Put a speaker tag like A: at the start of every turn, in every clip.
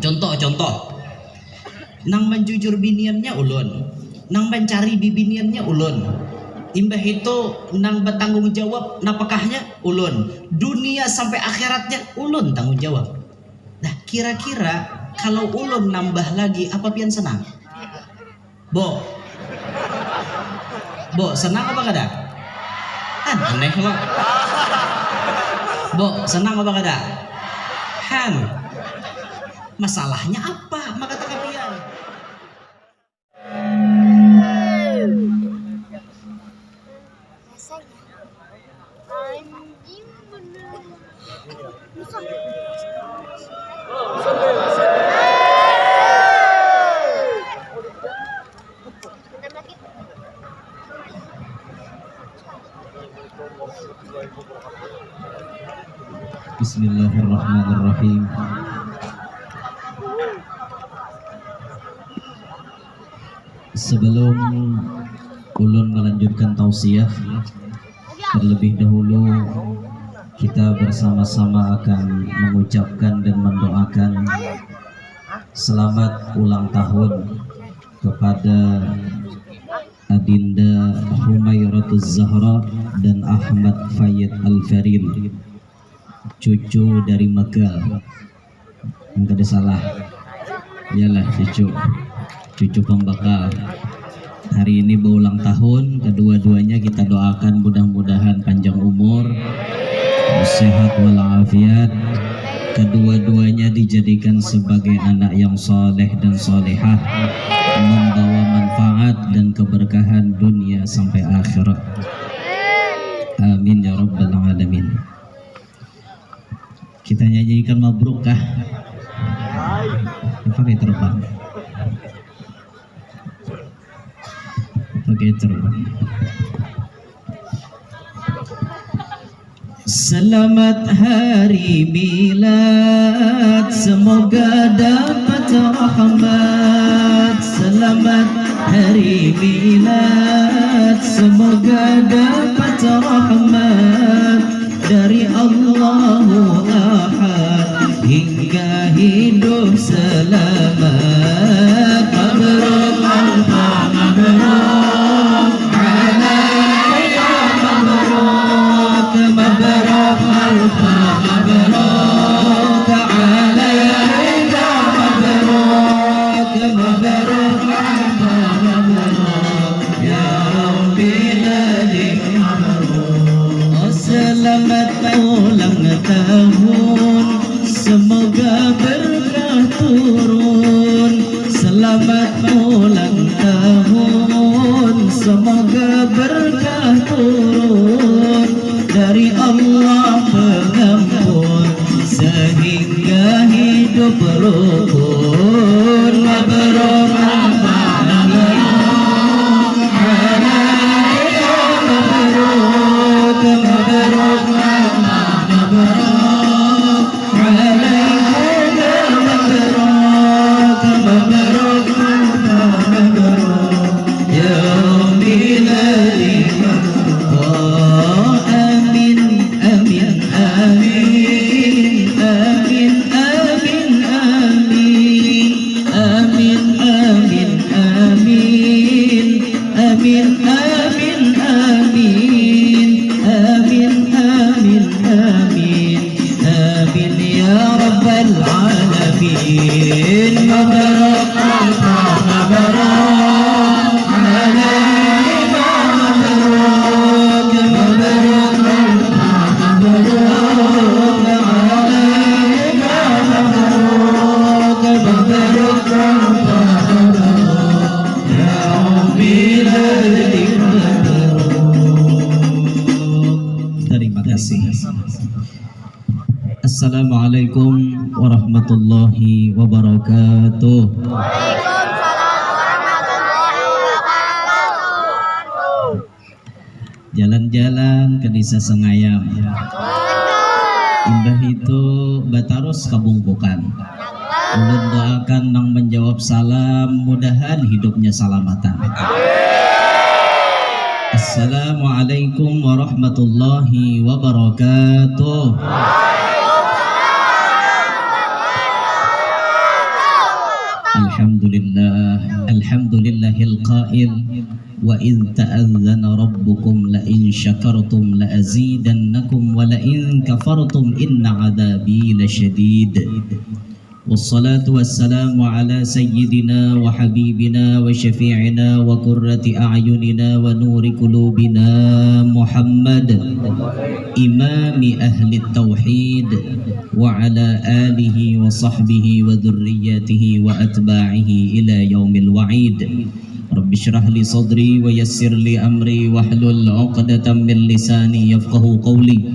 A: Contoh nang menjujur biniannya ulun, nang mencari bibiniannya ulun, imbah itu nang bertanggung jawab napakahnya ulun, dunia sampai akhiratnya ulun tanggung jawab. Nah kira-kira kalau ulun nambah lagi apa pian senang? Bo senang apa kada? Aneh lo. Bo senang apa kada? Han, masalahnya apa? Maka kata pian.
B: Anjing bener.
C: Bismillahirrahmanirrahim. Sebelum ulun melanjutkan tausiah, terlebih dahulu kita bersama-sama akan mengucapkan dan mendoakan selamat ulang tahun kepada Adinda Humayratuz Zahra dan Ahmad Fayyad Al-Faril, cucu dari Mekah. Enggak ada salah, iyalah cucu pembakal. Hari ini berulang tahun, kedua-duanya kita doakan mudah-mudahan panjang umur, sehat walafiat. Kedua-duanya dijadikan sebagai anak yang soleh dan solehah, membawa manfaat dan keberkahan dunia sampai akhirat. Amin ya rabbal alamin. Kita nyanyikan mabruk kah? Pakai terbang. Pakai terbang. Selamat hari milad, semoga dapat rahmat. Selamat hari milad, semoga dapat rahmat dari Allahu Ahad hingga hidup selamat. Mabruk alfa mabruk alaika mabruk, mabruk alfa mabruk alaika mabruk, mabruk alfa mabruk ya Rabbi lalik mabruk. Selamat ulang tahun, semoga berkah turun. Selamat ulang tahun, semoga berkah turun dari Allah pengampun sehingga hidup rukun. Mabruk Assalamualaikum warahmatullahi wabarakatuh.
B: Waalaikumsalam warahmatullahi wabarakatuh.
C: Jalan-jalan ke desa Sengayam, imbah itu batarus kabungkukan. Ulun doakan nang menjawab salam, mudahan hidupnya salamatan. Assalamualaikum warahmatullahi wabarakatuh. Alhamdulillahil qail wa idh ta'adzana rabbukum la in syakartum la azidannakum wa la in kafartum inna adzabi lasyadid. Wassalatu wassalamu ala sayyidina wa habibina wa syafi'ina wa qurrati a'yunina wa nuri qulubina Muhammad imami ahli tauhid wa ala alihi wa sahbihi wa dhurriyyatihi wa atba'ihi ila yaumil wa'id. Rabbi syrah li sadri wa yassir li amri wahlul 'uqdatam min lisani yafqahu qawli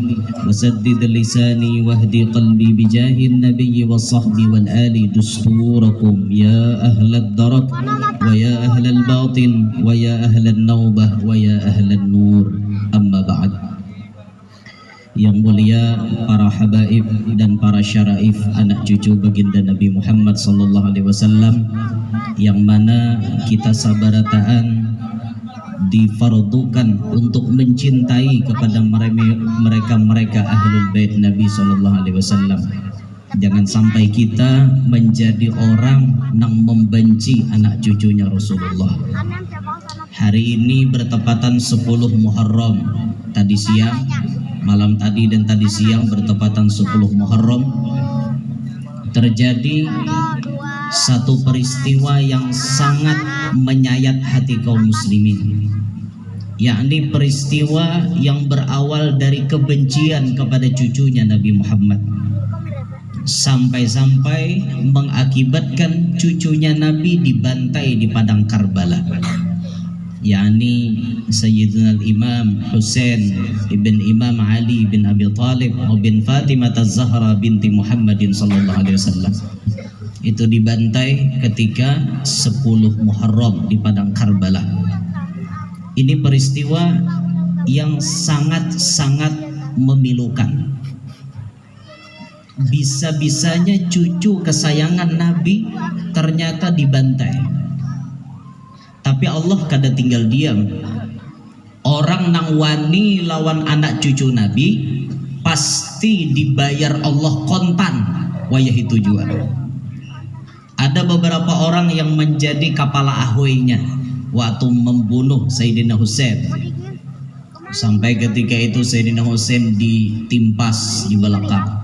C: wasaddid lisani wahdi qalbi bijahin nabiyyi was sahbi wal ali dusturakum ya ahlad darak wa ya ahlal batin wa ya ahlan naubah wa ya ahlan nur. Amma ba'd. Yang mulia para habaib dan para syaraif anak cucu baginda Nabi Muhammad sallallahu alaihi wasallam, yang mana kita sabarataan difardukan untuk mencintai kepada mereka ahlul bait Nabi sallallahu alaihi wasallam. Jangan sampai kita menjadi orang yang membenci anak cucunya Rasulullah. Hari ini bertepatan 10 Muharram. Tadi siang, malam tadi dan tadi siang bertepatan 10 Muharram, terjadi satu peristiwa yang sangat menyayat hati kaum muslimin, yakni peristiwa yang berawal dari kebencian kepada cucunya Nabi Muhammad, sampai-sampai mengakibatkan cucunya Nabi dibantai di padang Karbala, yakni Sayyidina Imam Husain ibn Imam Ali bin Abi Thalib bin Fatimah Az-Zahra binti Muhammadin sallallahu alaihi wasallam. Itu dibantai ketika 10 Muharram di padang Karbala. Ini peristiwa yang sangat-sangat memilukan. Bisa-bisanya cucu kesayangan Nabi ternyata dibantai. Tapi Allah kada tinggal diam. Orang nang wani lawan anak cucu Nabi pasti dibayar Allah kontan wayah tujuan. Ada beberapa orang yang menjadi kepala ahoynya waktu membunuh Sayyidina Husain. Sampai ketika itu Sayyidina Husain ditimpas di belakang.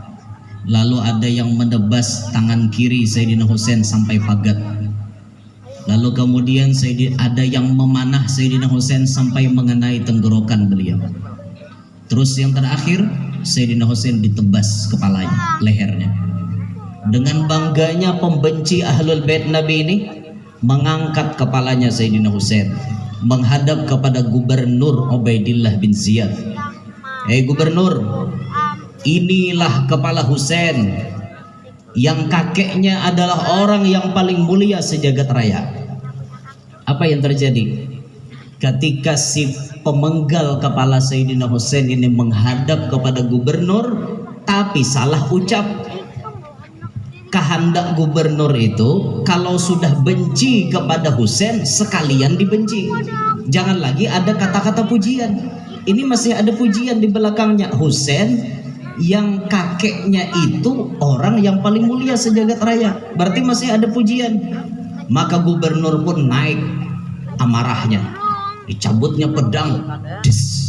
C: Lalu ada yang menebas tangan kiri Sayyidina Husain sampai pagat. Lalu kemudian ada yang memanah Sayyidina Husain sampai mengenai tenggorokan beliau. Terus yang terakhir Sayyidina Husain ditebas kepalanya, lehernya. Dengan bangganya pembenci ahlul bait Nabi ini mengangkat kepalanya Sayyidina Husain menghadap kepada Gubernur Ubaidillah bin Ziyad. Gubernur, inilah kepala Husain yang kakeknya adalah orang yang paling mulia sejagat raya. Apa yang terjadi? Ketika si pemenggal kepala Sayyidina Husain ini menghadap kepada gubernur, tapi salah ucap. Kehendak gubernur itu kalau sudah benci kepada Husain sekalian dibenci. Jangan lagi ada kata-kata pujian. Ini masih ada pujian di belakangnya. Husain yang kakeknya itu orang yang paling mulia sejagat raya, berarti masih ada pujian. Maka gubernur pun naik amarahnya, dicabutnya pedang,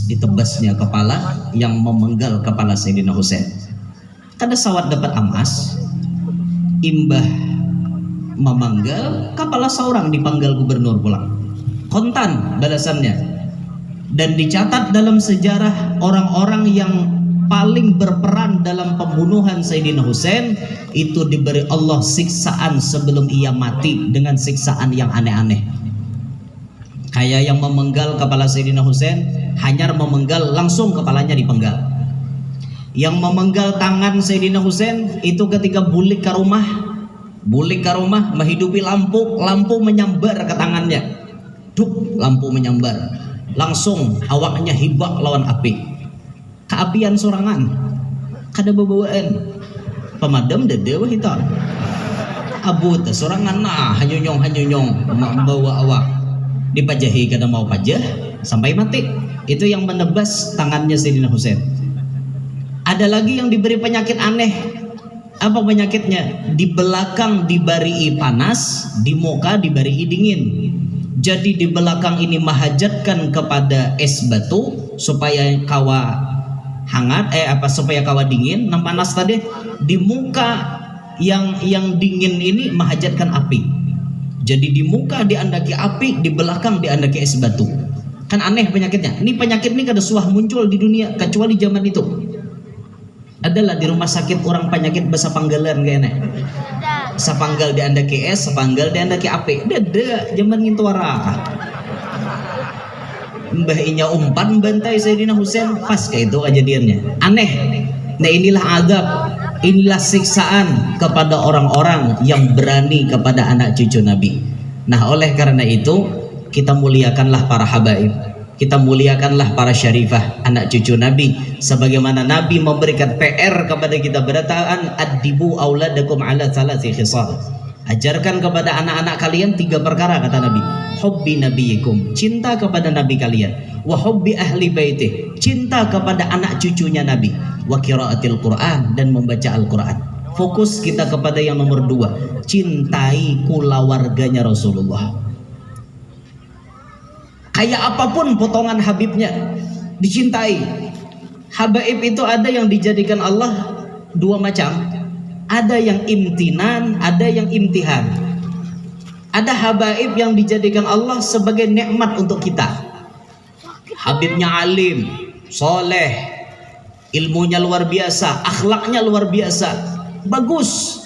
C: ditebasnya kepala yang memenggal kepala Sayyidina Husain. Kada sawat dapat amas, imbah memenggal kepala seorang dipanggal gubernur pulang, kontan balasannya. Dan dicatat dalam sejarah orang-orang yang paling berperan dalam pembunuhan Sayyidina Husain itu diberi Allah siksaan sebelum ia mati dengan siksaan yang aneh-aneh. Kayak yang memenggal kepala Sayyidina Husain, hanya memenggal langsung kepalanya dipenggal. Yang memenggal tangan Sayyidina Husain itu ketika bulik ke rumah menghidupi lampu menyambar ke tangannya, lampu menyambar, langsung awaknya hibak lawan api. Keapian sorangan kada bebawaan pemadam dedewa hitam abut sorangan hanyonyong membawa awak dipajahi kada mau pajah sampai mati. Itu yang menebas tangannya Sayyidina Husain. Ada lagi yang diberi penyakit aneh, Apa penyakitnya? Di belakang dibarii panas, di muka dibarii dingin. Jadi di belakang ini mahajatkan kepada es batu supaya kawa hangat, supaya kawa dingin, nang panas tadi. Di muka yang dingin ini mahajatkan api. Jadi di muka diandaki api, di belakang diandaki es batu. Kan aneh penyakitnya. Ini penyakit ini kada suah muncul di dunia kecuali zaman itu. Adalah di rumah sakit orang penyakit bahasa panggalan kayaknya. Sapanggal diandaki es, sapanggal diandaki api. Dada zaman ngintuara. Mbah inya umpan bantai Sayyidina Husain pas kayak itu kejadiannya. Aneh. Nah inilah adab, inilah siksaan kepada orang-orang yang berani kepada anak cucu Nabi. Nah oleh karena itu kita muliakanlah para habaib, kita muliakanlah para syarifah anak cucu Nabi, sebagaimana Nabi memberikan PR kepada kita berataan addibu auladakum ala thalathi khisal. Ajarkan kepada anak-anak kalian 3 perkara kata Nabi. Hubbi nabiyikum, cinta kepada nabi kalian. Wa hubbi ahli baitih, cinta kepada anak cucunya Nabi. Wa qiraatil Quran, dan membaca Al-Quran. Fokus kita kepada yang nomor 2, cintai kulawarganya Rasulullah. Kayak apapun potongan Habibnya dicintai. Habaib itu ada yang dijadikan Allah 2 macam. Ada yang imtinan, ada yang imtihan. Ada habaib yang dijadikan Allah sebagai nikmat untuk kita. Habibnya alim, soleh, ilmunya luar biasa, akhlaknya luar biasa, bagus.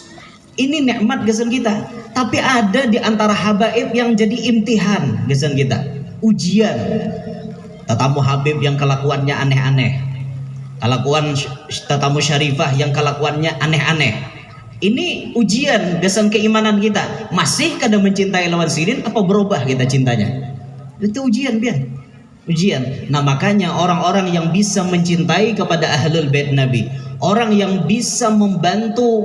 C: Ini nikmat gesan kita. Tapi ada di antara habaib yang jadi imtihan gesan kita, ujian. Tetamu habib yang kelakuannya aneh-aneh, kelakuan tetamu syarifah yang kelakuannya aneh-aneh. Ini ujian gesan keimanan kita. Masih kada mencintai lawan sirin apa berubah kita cintanya? Itu ujian biar. Ujian. Nah makanya orang-orang yang bisa mencintai kepada ahlul bait Nabi, orang yang bisa membantu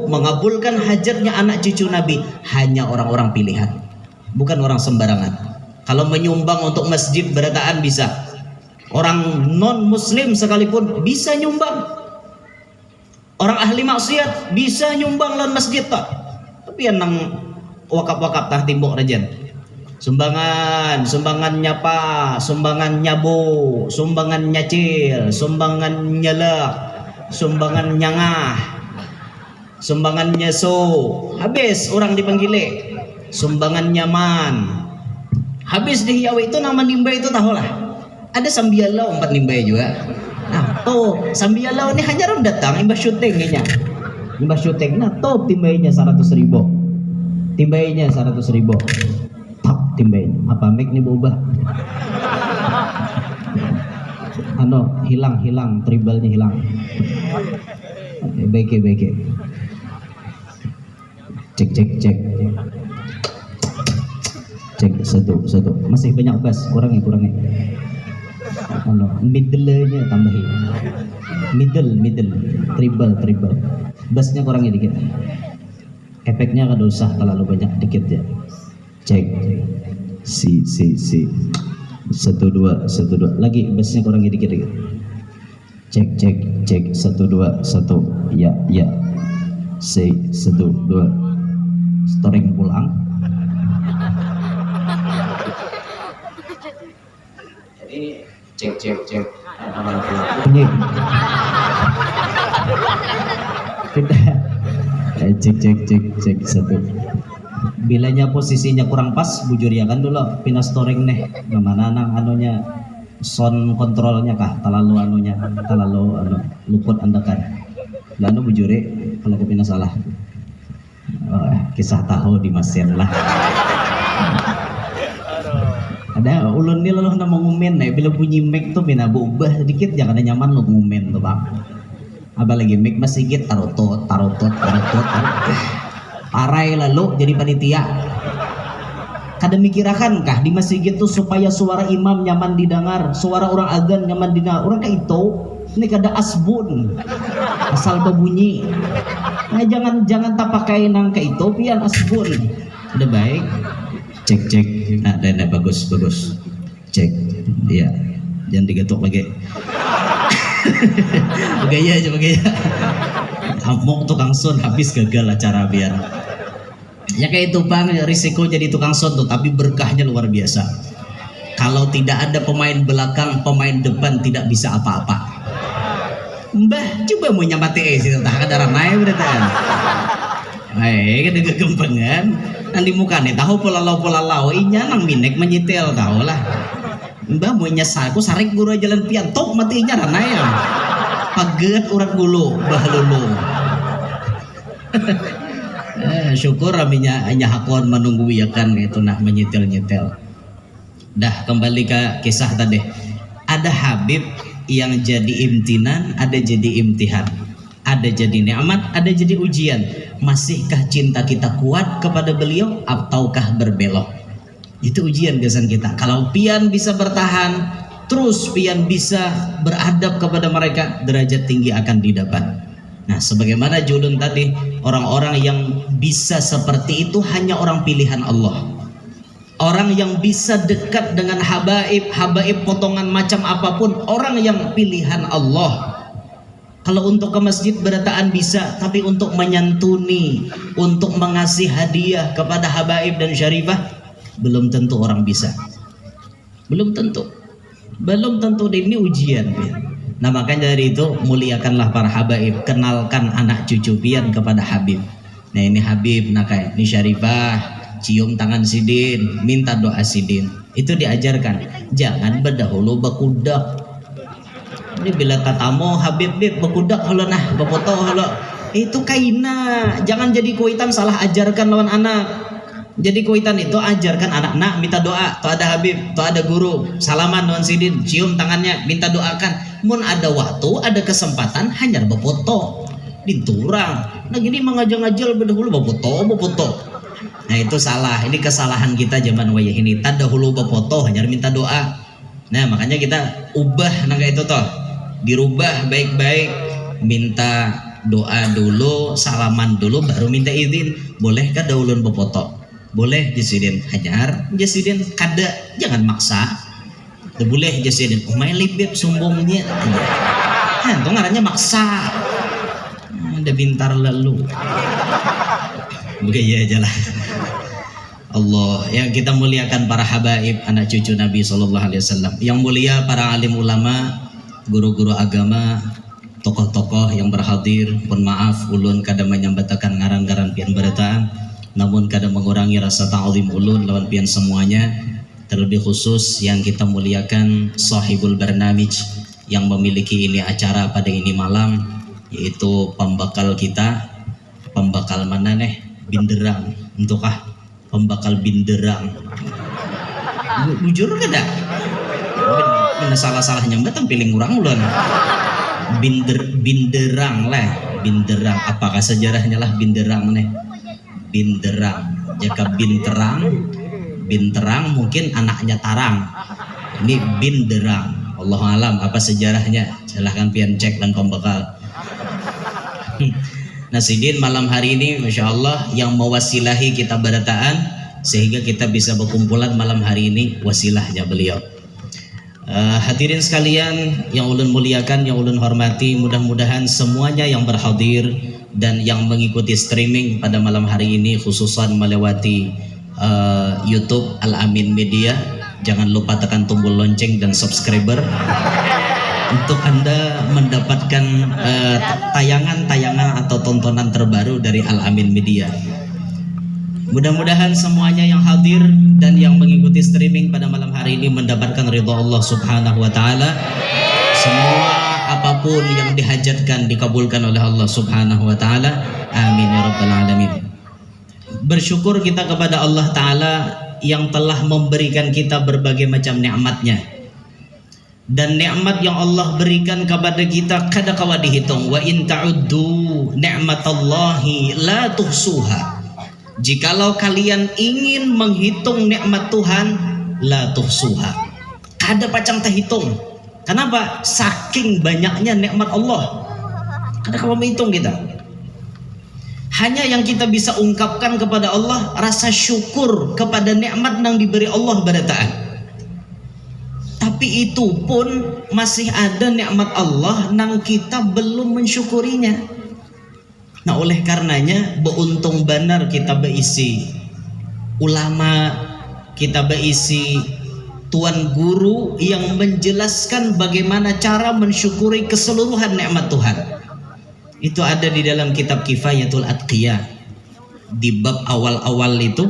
C: mengabulkan hajatnya anak cucu Nabi, hanya orang-orang pilihan, bukan orang sembarangan. Kalau menyumbang untuk masjid berataan bisa. Orang non muslim sekalipun bisa nyumbang. Orang ahli maksiat bisa nyumbang lan masjid tak. Tapi yang nang wakap-wakap tah timbuk rajan. Sumbangan nyapa, sumbangan nyabu, sumbangan nyacil, sumbangan nyelak, sumbangan nyangah, sumbangan nyeso. Habis orang dipanggil sumbangan nyaman. Habis dihiawi itu nama nimba itu tahulah. Ada sambialau 4 nimba juga. Nah, tuh sambialau ini hanya orang datang imbas syutingnya. Imbas syuting. Nah, tuh timbainya 100.000. Timbainya 100.000. Tak timbain. Apa mic nih berubah? Hilang, tribalnya hilang. Baik. Cek satu. Masih banyak bass, kurangi. Middle-nya tambahin. Middle, triple. Bassnya kurangi dikit. Efeknya kada usah terlalu banyak, dikit ya. Cek. Si. 1 2 lagi bassnya kurangi dikit. Cek 1 2 1 ya. Si 1 2 storing pulang. Jadi cek bunyi cek 1. Bilanya posisinya kurang pas bujur ya kan dulu pina storing nih gimana nang anunya sound kontrolnya kah terlalu luput anda kan lalu bujure kalau aku pina salah. Kisah tahu di Mesir lah. Ada ulun ni lalu nama ngumen nih bila bunyi mic tuh bina berubah sedikit jangan ada nyaman lo ngumen tuh bang. Apalagi mic masih sedikit tarutot. Parai lalu jadi panitia. Kada mikirakan kah di masjid itu supaya suara imam nyaman didengar, suara orang adzan nyaman didengar. Orang kayak itu ini kada asbun asal berbunyi. Nah jangan tak pakai nang kayak itu pian asbun. Udah baik. Cek. Nah, dan bagus. Cek. Iya. Jangan digetok lagi. Gaya aja. Amok tukang son habis gagal acara biar. Ya kayak itu bang, risiko jadi tukang son tuh, tapi berkahnya luar biasa. Kalau tidak ada pemain belakang, pemain depan tidak bisa apa-apa. Mbah, coba mau nyamati sih, tak ada ramai berarti kan. Kan kegempengan, nanti muka nih tahu pola lau, inya nang minek menyetel tahu lah. Mbah mau nyesal, aku sarik guru jalan pian, tok matinya ranai ya. Paget urat gulu, bah lulu. Syukur aminya hanya hakon menunggu ya kan itu nak menyetel. Dah kembali ke kisah tadi. Ada Habib yang jadi imtinan, ada jadi imtihan. Ada jadi nikmat, ada jadi ujian. Masihkah cinta kita kuat kepada beliau ataukah berbelok? Itu ujian kesan kita. Kalau pian bisa bertahan, terus pian bisa beradab kepada mereka, derajat tinggi akan didapat. Nah, sebagaimana julun tadi, orang-orang yang bisa seperti itu hanya orang pilihan Allah. Orang yang bisa dekat dengan habaib potongan macam apapun, orang yang pilihan Allah. Kalau untuk ke masjid berataan bisa, tapi untuk menyantuni, untuk mengasih hadiah kepada habaib dan syarifah, belum tentu orang bisa. Belum tentu ini ujian. Nah makanya dari itu muliakanlah para habaib, kenalkan anak cucu pian kepada Habib. Nah ini Habib, nah kayak ini syarifah, cium tangan sidin, minta doa sidin. Itu diajarkan. Jangan berdahulu bakudak. Ini bila tatamu Habib bakudak halo nah, bapoto halo. Itu kaina. Jangan jadi kuitan salah ajarkan lawan anak. Jadi kuitan itu ajarkan anak-anak minta doa. Tuh ada Habib, tuh ada guru, salaman lawan sidin, cium tangannya, minta doakan. Mun ada waktu, ada kesempatan hanya bapoto. Dinturang. Nah gini mengajal-ngajal berdahulu bapoto. Nah itu salah, ini kesalahan kita zaman wayah ini. Tak dahulu bapoto hanya minta doa. Nah makanya kita ubah naga itu toh, dirubah baik-baik, minta doa dulu, salaman dulu, baru minta izin. Bolehkah daulun bapoto? Boleh jasidin, hajar jasidin kada, jangan maksa. Boleh jasidin, main libib sombongnya. Itu ngarannya maksa. Ada bintar lalu. Begaya aja lah. Allah yang kita muliakan para habaib, anak cucu Nabi SAW. Yang mulia para alim ulama, guru-guru agama, tokoh-tokoh yang berhadir. Pun maaf ulun kada menyambatakan ngaran-ngaran pian berataan, namun kada mengurangi rasa ta'zim ulun lawan pian semuanya. Terlebih khusus yang kita muliakan sahibul barnamij yang memiliki ini acara pada ini malam, yaitu pembakal kita. Pembakal mana nih? Binderang. Untukkah pembakal binderang? Bujur kada? Mana salah-salahnya mbak tampiling kurang ulun. Binderang lah. Binderang. Apakah sejarahnya lah binderang nih? Binderang. Jika binterang mungkin anaknya tarang. Ini binderang. Allah alam apa sejarahnya? Silahkan pian cek dan pembekal. Nah sidin malam hari ini Masya Allah yang mewasilahi kita berataan sehingga kita bisa berkumpulan malam hari ini, wasilahnya beliau. Hadirin sekalian yang ulun muliakan, yang ulun hormati, mudah-mudahan semuanya yang berhadir dan yang mengikuti streaming pada malam hari ini khususan melewati YouTube Al-Amin Media, jangan lupa tekan tombol lonceng dan subscriber untuk Anda mendapatkan tayangan-tayangan atau tontonan terbaru dari Al-Amin Media. Mudah-mudahan semuanya yang hadir dan yang mengikuti streaming pada malam hari ini mendapatkan ridha Allah Subhanahu wa taala. Semua apapun yang dihajatkan dikabulkan oleh Allah Subhanahu wa taala. Amin ya rabbal alamin. Bersyukur kita kepada Allah taala yang telah memberikan kita berbagai macam nikmatnya. Dan nikmat yang Allah berikan kepada kita kada kawa dihitung. Wa in ta'uddu ni'matallahi la tuhsuha. Jikalau kalian ingin menghitung nikmat Tuhan, la tuhsuha, kada pacang terhitung. Kenapa? Saking banyaknya nikmat Allah, kada kawa menghitung kita. Hanya yang kita bisa ungkapkan kepada Allah rasa syukur kepada nikmat yang diberi Allah berataan. Tapi itu pun masih ada nikmat Allah nang kita belum mensyukurinya. Nah oleh karenanya beruntung benar kita berisi ulama, kita berisi tuan guru yang menjelaskan bagaimana cara mensyukuri keseluruhan nikmat Tuhan. Itu ada di dalam kitab Kifayatul Atqiyah. Di bab awal-awal itu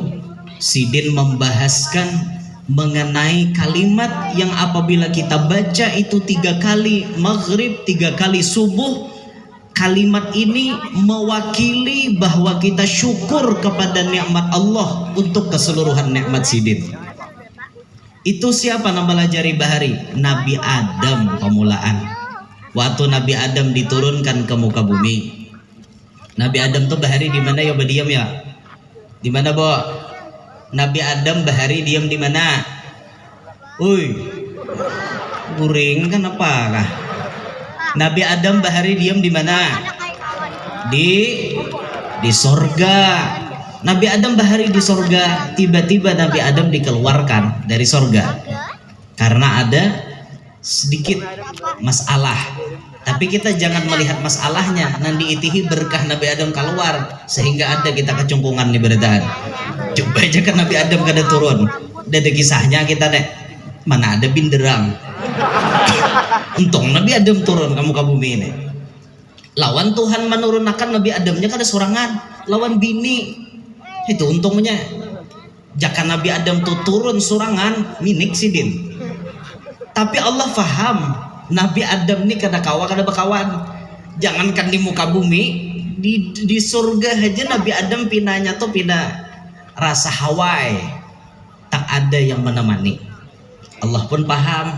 C: Sidin membahaskan mengenai kalimat yang apabila kita baca itu 3 kali maghrib, 3 kali subuh, kalimat ini mewakili bahwa kita syukur kepada nikmat Allah untuk keseluruhan nikmat Sidin. Itu siapa nama lajari bahari? Nabi Adam pemulaan. Waktu Nabi Adam diturunkan ke muka bumi. Nabi Adam tuh bahari di mana ya berdiam ya? Di mana, Bo? Nabi Adam bahari diam di mana? Uy, guring kan apa kah? Nabi Adam bahari diam di mana? Di sorga. Nabi Adam bahari di sorga. Tiba-tiba Nabi Adam dikeluarkan dari sorga karena ada sedikit masalah. Tapi kita jangan melihat masalahnya. Nanti itihi berkah Nabi Adam keluar sehingga ada kita kecungkungan di berdahan. Coba aja kan Nabi Adam kada turun. Ada kisahnya kita deh. Mana ada binderang. Untung Nabi Adam turun kamu ke bumi ini. Lawan Tuhan menurunkan Nabi Adamnya kada sorangan. Lawan bini. Itu untungnya. Jika Nabi Adam tuh turun sorangan, minik Sidin. Tapi Allah faham. Nabi Adam ini kada bakawan. Jangankan di muka bumi, di surga aja Nabi Adam pinanya tuh pindah rasa Hawaii. Tak ada yang menemani. Allah pun paham.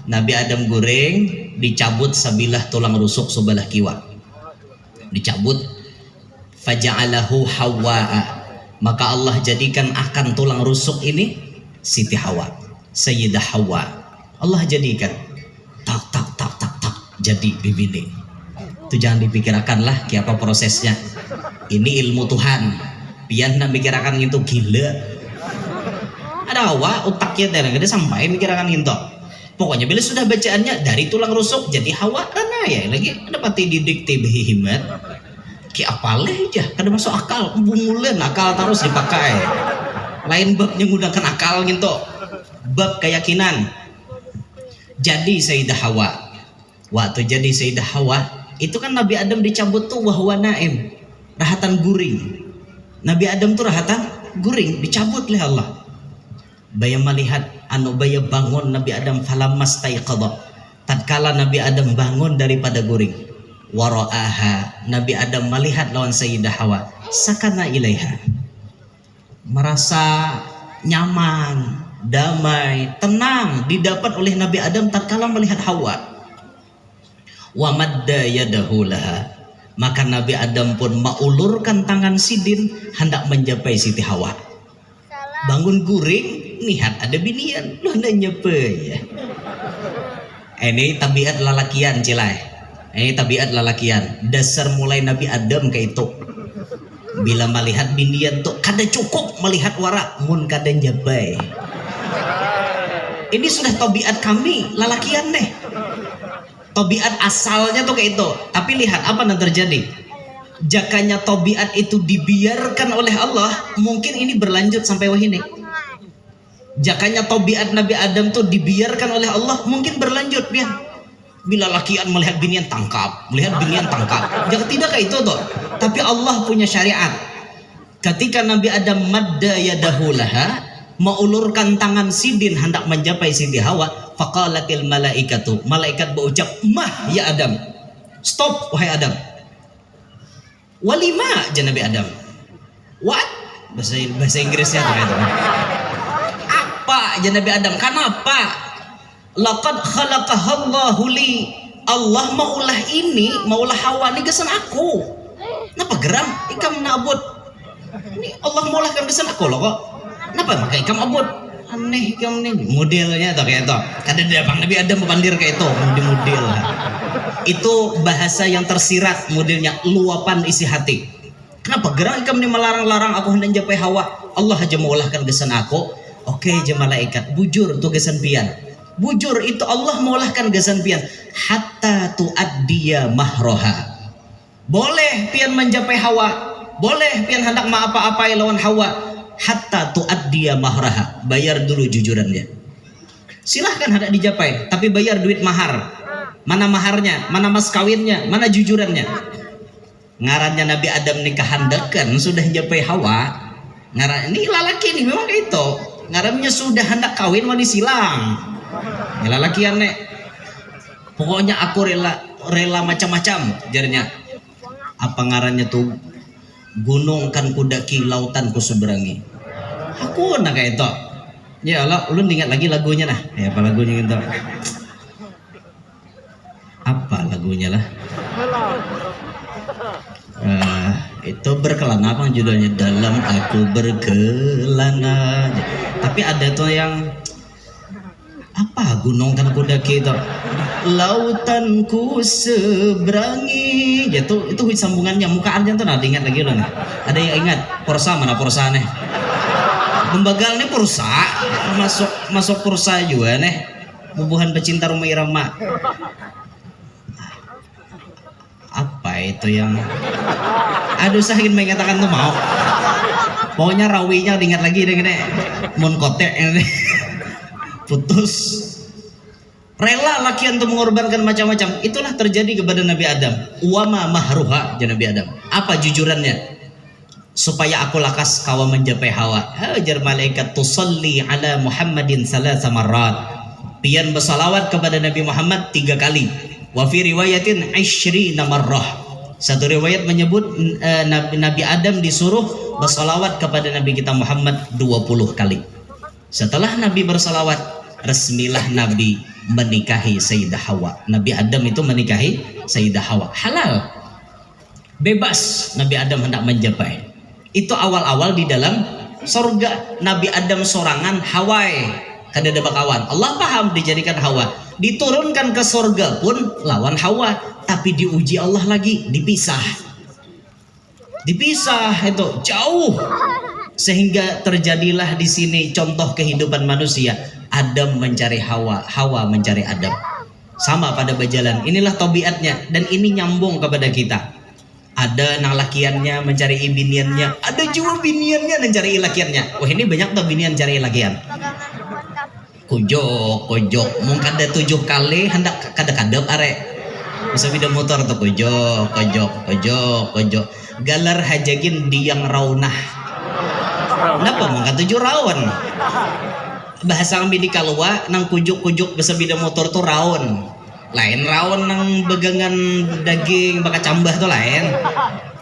C: Nabi Adam goreng dicabut sabilah tulang rusuk sebelah kiwa. Dicabut faja'alahu Hawa'a. Maka Allah jadikan akan tulang rusuk ini Siti Hawa, Sayyidah Hawa. Allah jadikan tak jadi bibini. Itu jangan dipikirkan lah apa prosesnya. Ini ilmu Tuhan. Pian nak pikirkan itu gila. Ada Hawa otaknya terang ada sampai pikirkan gitu. Pokoknya bila sudah bacaannya dari tulang rusuk jadi Hawa karena ya lagi ada pati didikte behihimat. Ki apaleh aja kada masuk akal, bungulan akal terus dipakai. Lain babnya menggunakan akal gitu. Bab keyakinan. Jadi Sayyidah Hawa. Waktu jadi Sayyidah Hawa, itu kan Nabi Adam dicabut tuh wahwa naim, rahatan guring. Nabi Adam tuh rahatan guring, dicabut oleh Allah. Baya melihat baya bangun Nabi Adam falamas taiqadha. Tatkala Nabi Adam bangun daripada guring, wara'aha, Nabi Adam melihat lawan Sayyidah Hawa, sakana ilaiha, merasa nyaman, damai, tenang didapat oleh Nabi Adam tatkala melihat Hawa. Wa madda yadahu laha, maka Nabi Adam pun maulurkan tangan Sidin hendak menjapai Siti Hawa. Bangun guring, lihat ada binian, lu hendak nyapai ya. Ini tabiat lalakian cilai. Ini tabiat lalakian. Dasar mulai Nabi Adam kayak itu. Bila melihat binian tuh kada cukup melihat warak, mun kada nyapai. Ini sudah tabiat kami lalakian deh. Tabiat asalnya tuh kayak itu. Tapi lihat apa yang terjadi. Jakanya tabiat itu dibiarkan oleh Allah, mungkin ini berlanjut sampai wahini. Jakanya tabiat Nabi Adam tuh dibiarkan oleh Allah, mungkin berlanjut biar. Bila lakian melihat binian tangkap, melihat binian tangkap. Jika tidak kayak itu tuh. Tapi Allah punya syariat. Ketika Nabi Adam madda yadahu laha, mengulurkan tangan Sidin hendak menjapai Siti Hawa, faqalatil malaikatu, malaikat berucap, mah ya Adam, stop wahai Adam. Walima aja Nabi Adam. What? Bahasa Inggrisnya tuh itu. Apa aja Nabi Adam? Kenapa? Laqad khalaqahallahu li. Allah maulah ini, maulah Hawa ni gesan aku. Kenapa geram? Ikam nabut. Ini Allah maulah kan gesan aku loh kok. Kenapa maka ikam abut? Aneh ikam nih modelnya tuh kayak itu. Kadang Bang Nabi Adam memandir kayak itu, model. Itu bahasa yang tersirat modelnya, luapan isi hati. Kenapa gerak ikam nih melarang-larang aku hendak japai Hawa? Allah aja maulahkan gesan aku. Oke aja malaikat, bujur tuh gesan pian. Bujur itu Allah maulahkan gesan pian hatta tuaddiya mahroha. Boleh pian mencapai Hawa, boleh pian hendak ma apa-apai lawan Hawa, hatta tuaddiya mahraha, bayar dulu jujurannya. Silahkan hendak dijapai, tapi bayar duit mahar. Mana maharnya, mana mas kawinnya, mana jujurannya. Ngarannya Nabi Adam nikah handakan sudah japai Hawa. Ngaran ini lalaki nih memang kayak itu. Ngarannya sudah hendak kawin wani silang. Ya lalaki aneh. Pokoknya aku rela macam-macam jarnya. Apa ngarannya tuh, gunung kan kudaki, lautan ku seberangi. Aku nak kayak itu. Ya Allah, ulun ingat lagi lagunya nah. Ya apa lagunya gitu? Apa lagunya lah? Itu berkelana apa judulnya, dalam aku berkelana. Tapi ada tuh yang apa, gunung kan kudaki itu, lautan ku seberangi gitu. Itu sambungannya, mukaannya tuh nggak ingat lagi loh. Ada yang ingat Porsa, mana Porsa nih? Lembagal nih Porsa, masuk Porsa juga nih, bubuhan pecinta Rumah Irama. Apa itu yang aduh saya ingin mengatakan tuh mau, pokoknya rawinya diingat lagi deh gini, mun kotek ini putus, rela laki untuk mengorbankan macam-macam. Itulah terjadi kepada Nabi Adam. Wama mahruha, ya Nabi Adam, apa jujurannya supaya aku lakas kawa menjapai Hawa. Hajar malaikat tusalli ala Muhammadin salasa marrat, pian bersalawat kepada Nabi Muhammad 3 kali. Wa fi riwayatin 20 marrah. Satu riwayat menyebut Nabi Adam disuruh bersalawat kepada Nabi kita Muhammad 20 kali. Setelah Nabi bersalawat, resmilah Nabi menikahi Sayyidah Hawa. Nabi Adam itu menikahi Sayyidah Hawa. Halal. Bebas Nabi Adam hendak menjapai. Itu awal-awal di dalam surga. Nabi Adam sorangan, Hawai kada ada bakawan. Allah paham dijadikan Hawa. Diturunkan ke surga pun lawan Hawa, tapi diuji Allah lagi, dipisah itu jauh, sehingga terjadilah di sini contoh kehidupan manusia. Adam mencari Hawa, Hawa mencari Adam, sama pada berjalan. Inilah tabiatnya, dan ini nyambung kepada kita. Ada nang lakiannya mencari biniannya, ada juga biniannya mencari lakiannya. Wah, ini banyak tuh binian cari lakian. Kujok mungkin ada 7 kali hendak kadep arek bisa beda motor tuh kujok galar hajagin diang raunah. Kenapa mungkin 7 raun bahasa kami di kalua nang kujuk bisa beda motor tuh raun lain, raun nang begangan daging bakal cambah tuh lain,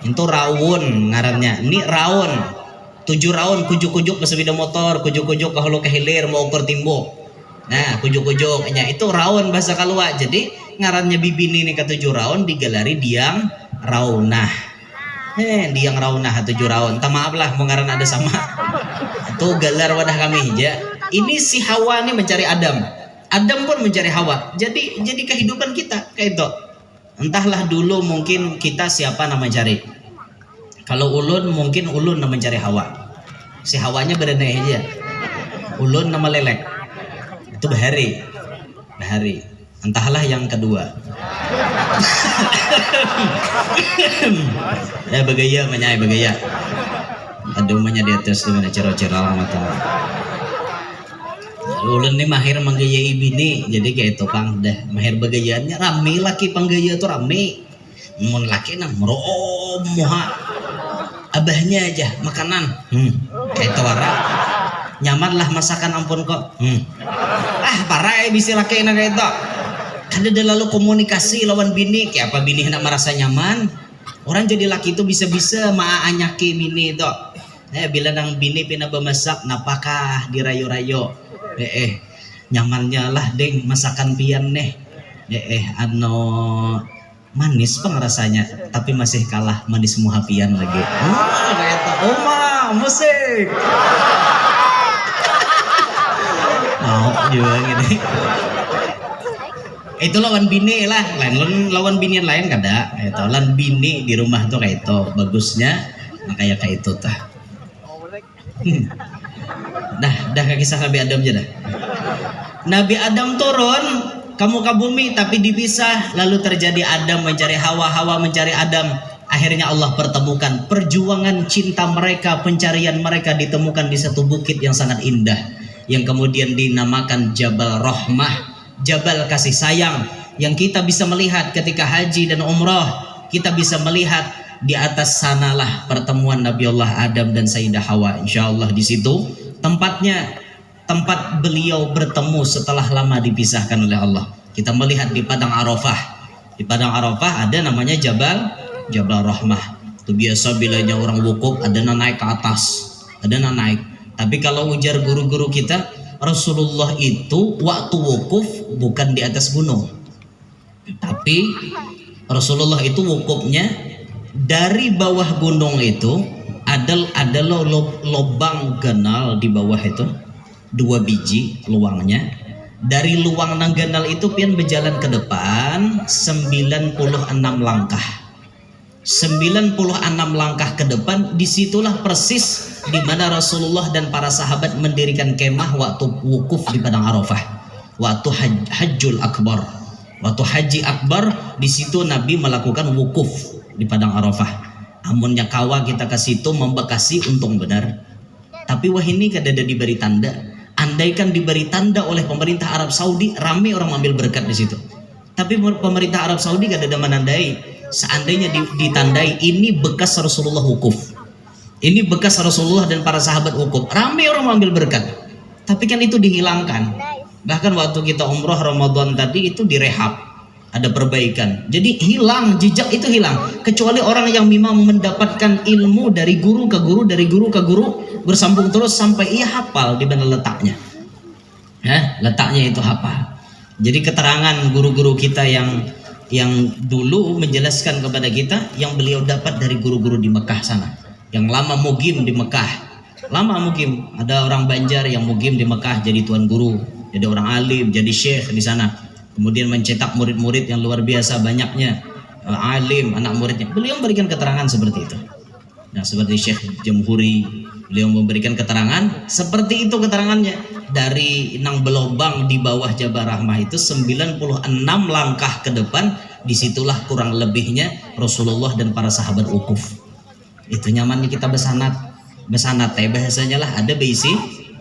C: itu raun ngarannya. Ini raun 7 raun kujuk bisa beda motor, kujuk ke hulu ke hilir mau ukur timbuk. Nah kujuk-kujuknya itu raun bahasa kalua. Jadi ngarannya bibini ini ke 7 raun digalari diang raunah. Diang raunah 7 raun. Maaf lah mau ngaran ada sama. Itu galar wadah kami ya. Ini si Hawa nih mencari Adam. Adam pun mencari Hawa. Jadi kehidupan kita kayak itu. Entahlah dulu mungkin kita siapa nama mencari. Kalau ulun mungkin ulun nama mencari Hawa. Si Hawanya berada aja. Ulun nama lelek. Itu bahari. Entahlah yang kedua. Bagaya menyai bagaya. Aduh di atas dengan cerah-cerah mata. Ulun nih mahir menggayai bini, jadi kayak itu Kang. Dah mahir bagayaannya rame, laki penggaya tuh rame. Mun laki nang moha. Abahnya aja makanan. Kayak itu warna. Nyaman lah masakan ampun kok. Parah bisa laki enak kayak itu. Kan ada lalu komunikasi lawan bini, kayak apa bini hendak merasa nyaman. Orang jadi laki itu bisa-bisa anyaki bini itu. Bila nang bini pina bemasak, napakah dirayo-rayo. Nyamannya lah deng masakan pian nih. Manis pang rasanya, tapi masih kalah manis muhapian lagi. Kayak itu. Musik. Juga gini. Itu lawan bini lah, lawan bini lain kada. Itu lawan bini di rumah tuh kayak itu bagusnya, kayak itu tah. Dah kisah Nabi Adam aja dah. Nabi Adam turun ke muka bumi tapi dipisah, lalu terjadi Adam mencari Hawa, Hawa mencari Adam. Akhirnya Allah pertemukan perjuangan cinta mereka, pencarian mereka ditemukan di satu bukit yang sangat indah, yang kemudian dinamakan Jabal Rahmah, Jabal kasih sayang, yang kita bisa melihat ketika haji dan umrah. Kita bisa melihat di atas sanalah pertemuan Nabi Allah Adam dan Sayyidah Hawa. Insya Allah di situ tempatnya, tempat beliau bertemu setelah lama dipisahkan oleh Allah. Kita melihat di padang Arafah. Di padang Arafah ada namanya Jabal Rahmah. Itu biasa bilanya orang wukuf ada naik ke atas, ada naik. Tapi kalau ujar guru-guru kita, Rasulullah itu waktu wukuf bukan di atas gunung. Tapi Rasulullah itu wukufnya dari bawah gunung itu ada lubang ganal di bawah itu, 2 biji luangnya. Dari luang nang ganal itu pian berjalan ke depan 96 langkah. 96 langkah ke depan, disitulah persis di mana Rasulullah dan para sahabat mendirikan kemah waktu wukuf di padang Arafah, waktu Hajjul Akbar. Waktu haji akbar, di situ Nabi melakukan wukuf di padang Arafah. Amunnya kawa kita ke situ membekasi untung benar. Tapi wah ini kada ada diberi tanda. Andaikan diberi tanda oleh pemerintah Arab Saudi, ramai orang ambil berkat di situ. Tapi pemerintah Arab Saudi kada ada menandai. Seandainya ditandai ini bekas Rasulullah wukuf, ini bekas Rasulullah dan para sahabat wukuf, ramai orang ambil berkat. Tapi kan itu dihilangkan. Bahkan waktu kita umroh Ramadan tadi itu direhab, ada perbaikan. Jadi hilang, jejak itu hilang. Kecuali orang yang memang mendapatkan ilmu dari guru ke guru, dari guru ke guru, bersambung terus sampai ia hafal di mana letaknya. Letaknya itu hafal. Jadi keterangan guru-guru kita yang dulu menjelaskan kepada kita, yang beliau dapat dari guru-guru di Mekah sana, yang lama mugim di Mekah. Lama mugim, ada orang Banjar yang mugim di Mekah jadi tuan guru, jadi orang alim, jadi syekh di sana. Kemudian mencetak murid-murid yang luar biasa banyaknya, alim anak muridnya. Beliau memberikan keterangan seperti itu. Nah, seperti Syekh Jamhuri, beliau memberikan keterangan seperti itu keterangannya. Dari nang belobang di bawah Jabal Rahmah itu 96 langkah ke depan, disitulah kurang lebihnya Rasulullah dan para sahabat wukuf. Itu nyamannya kita besanat bahasanya lah, ada bisi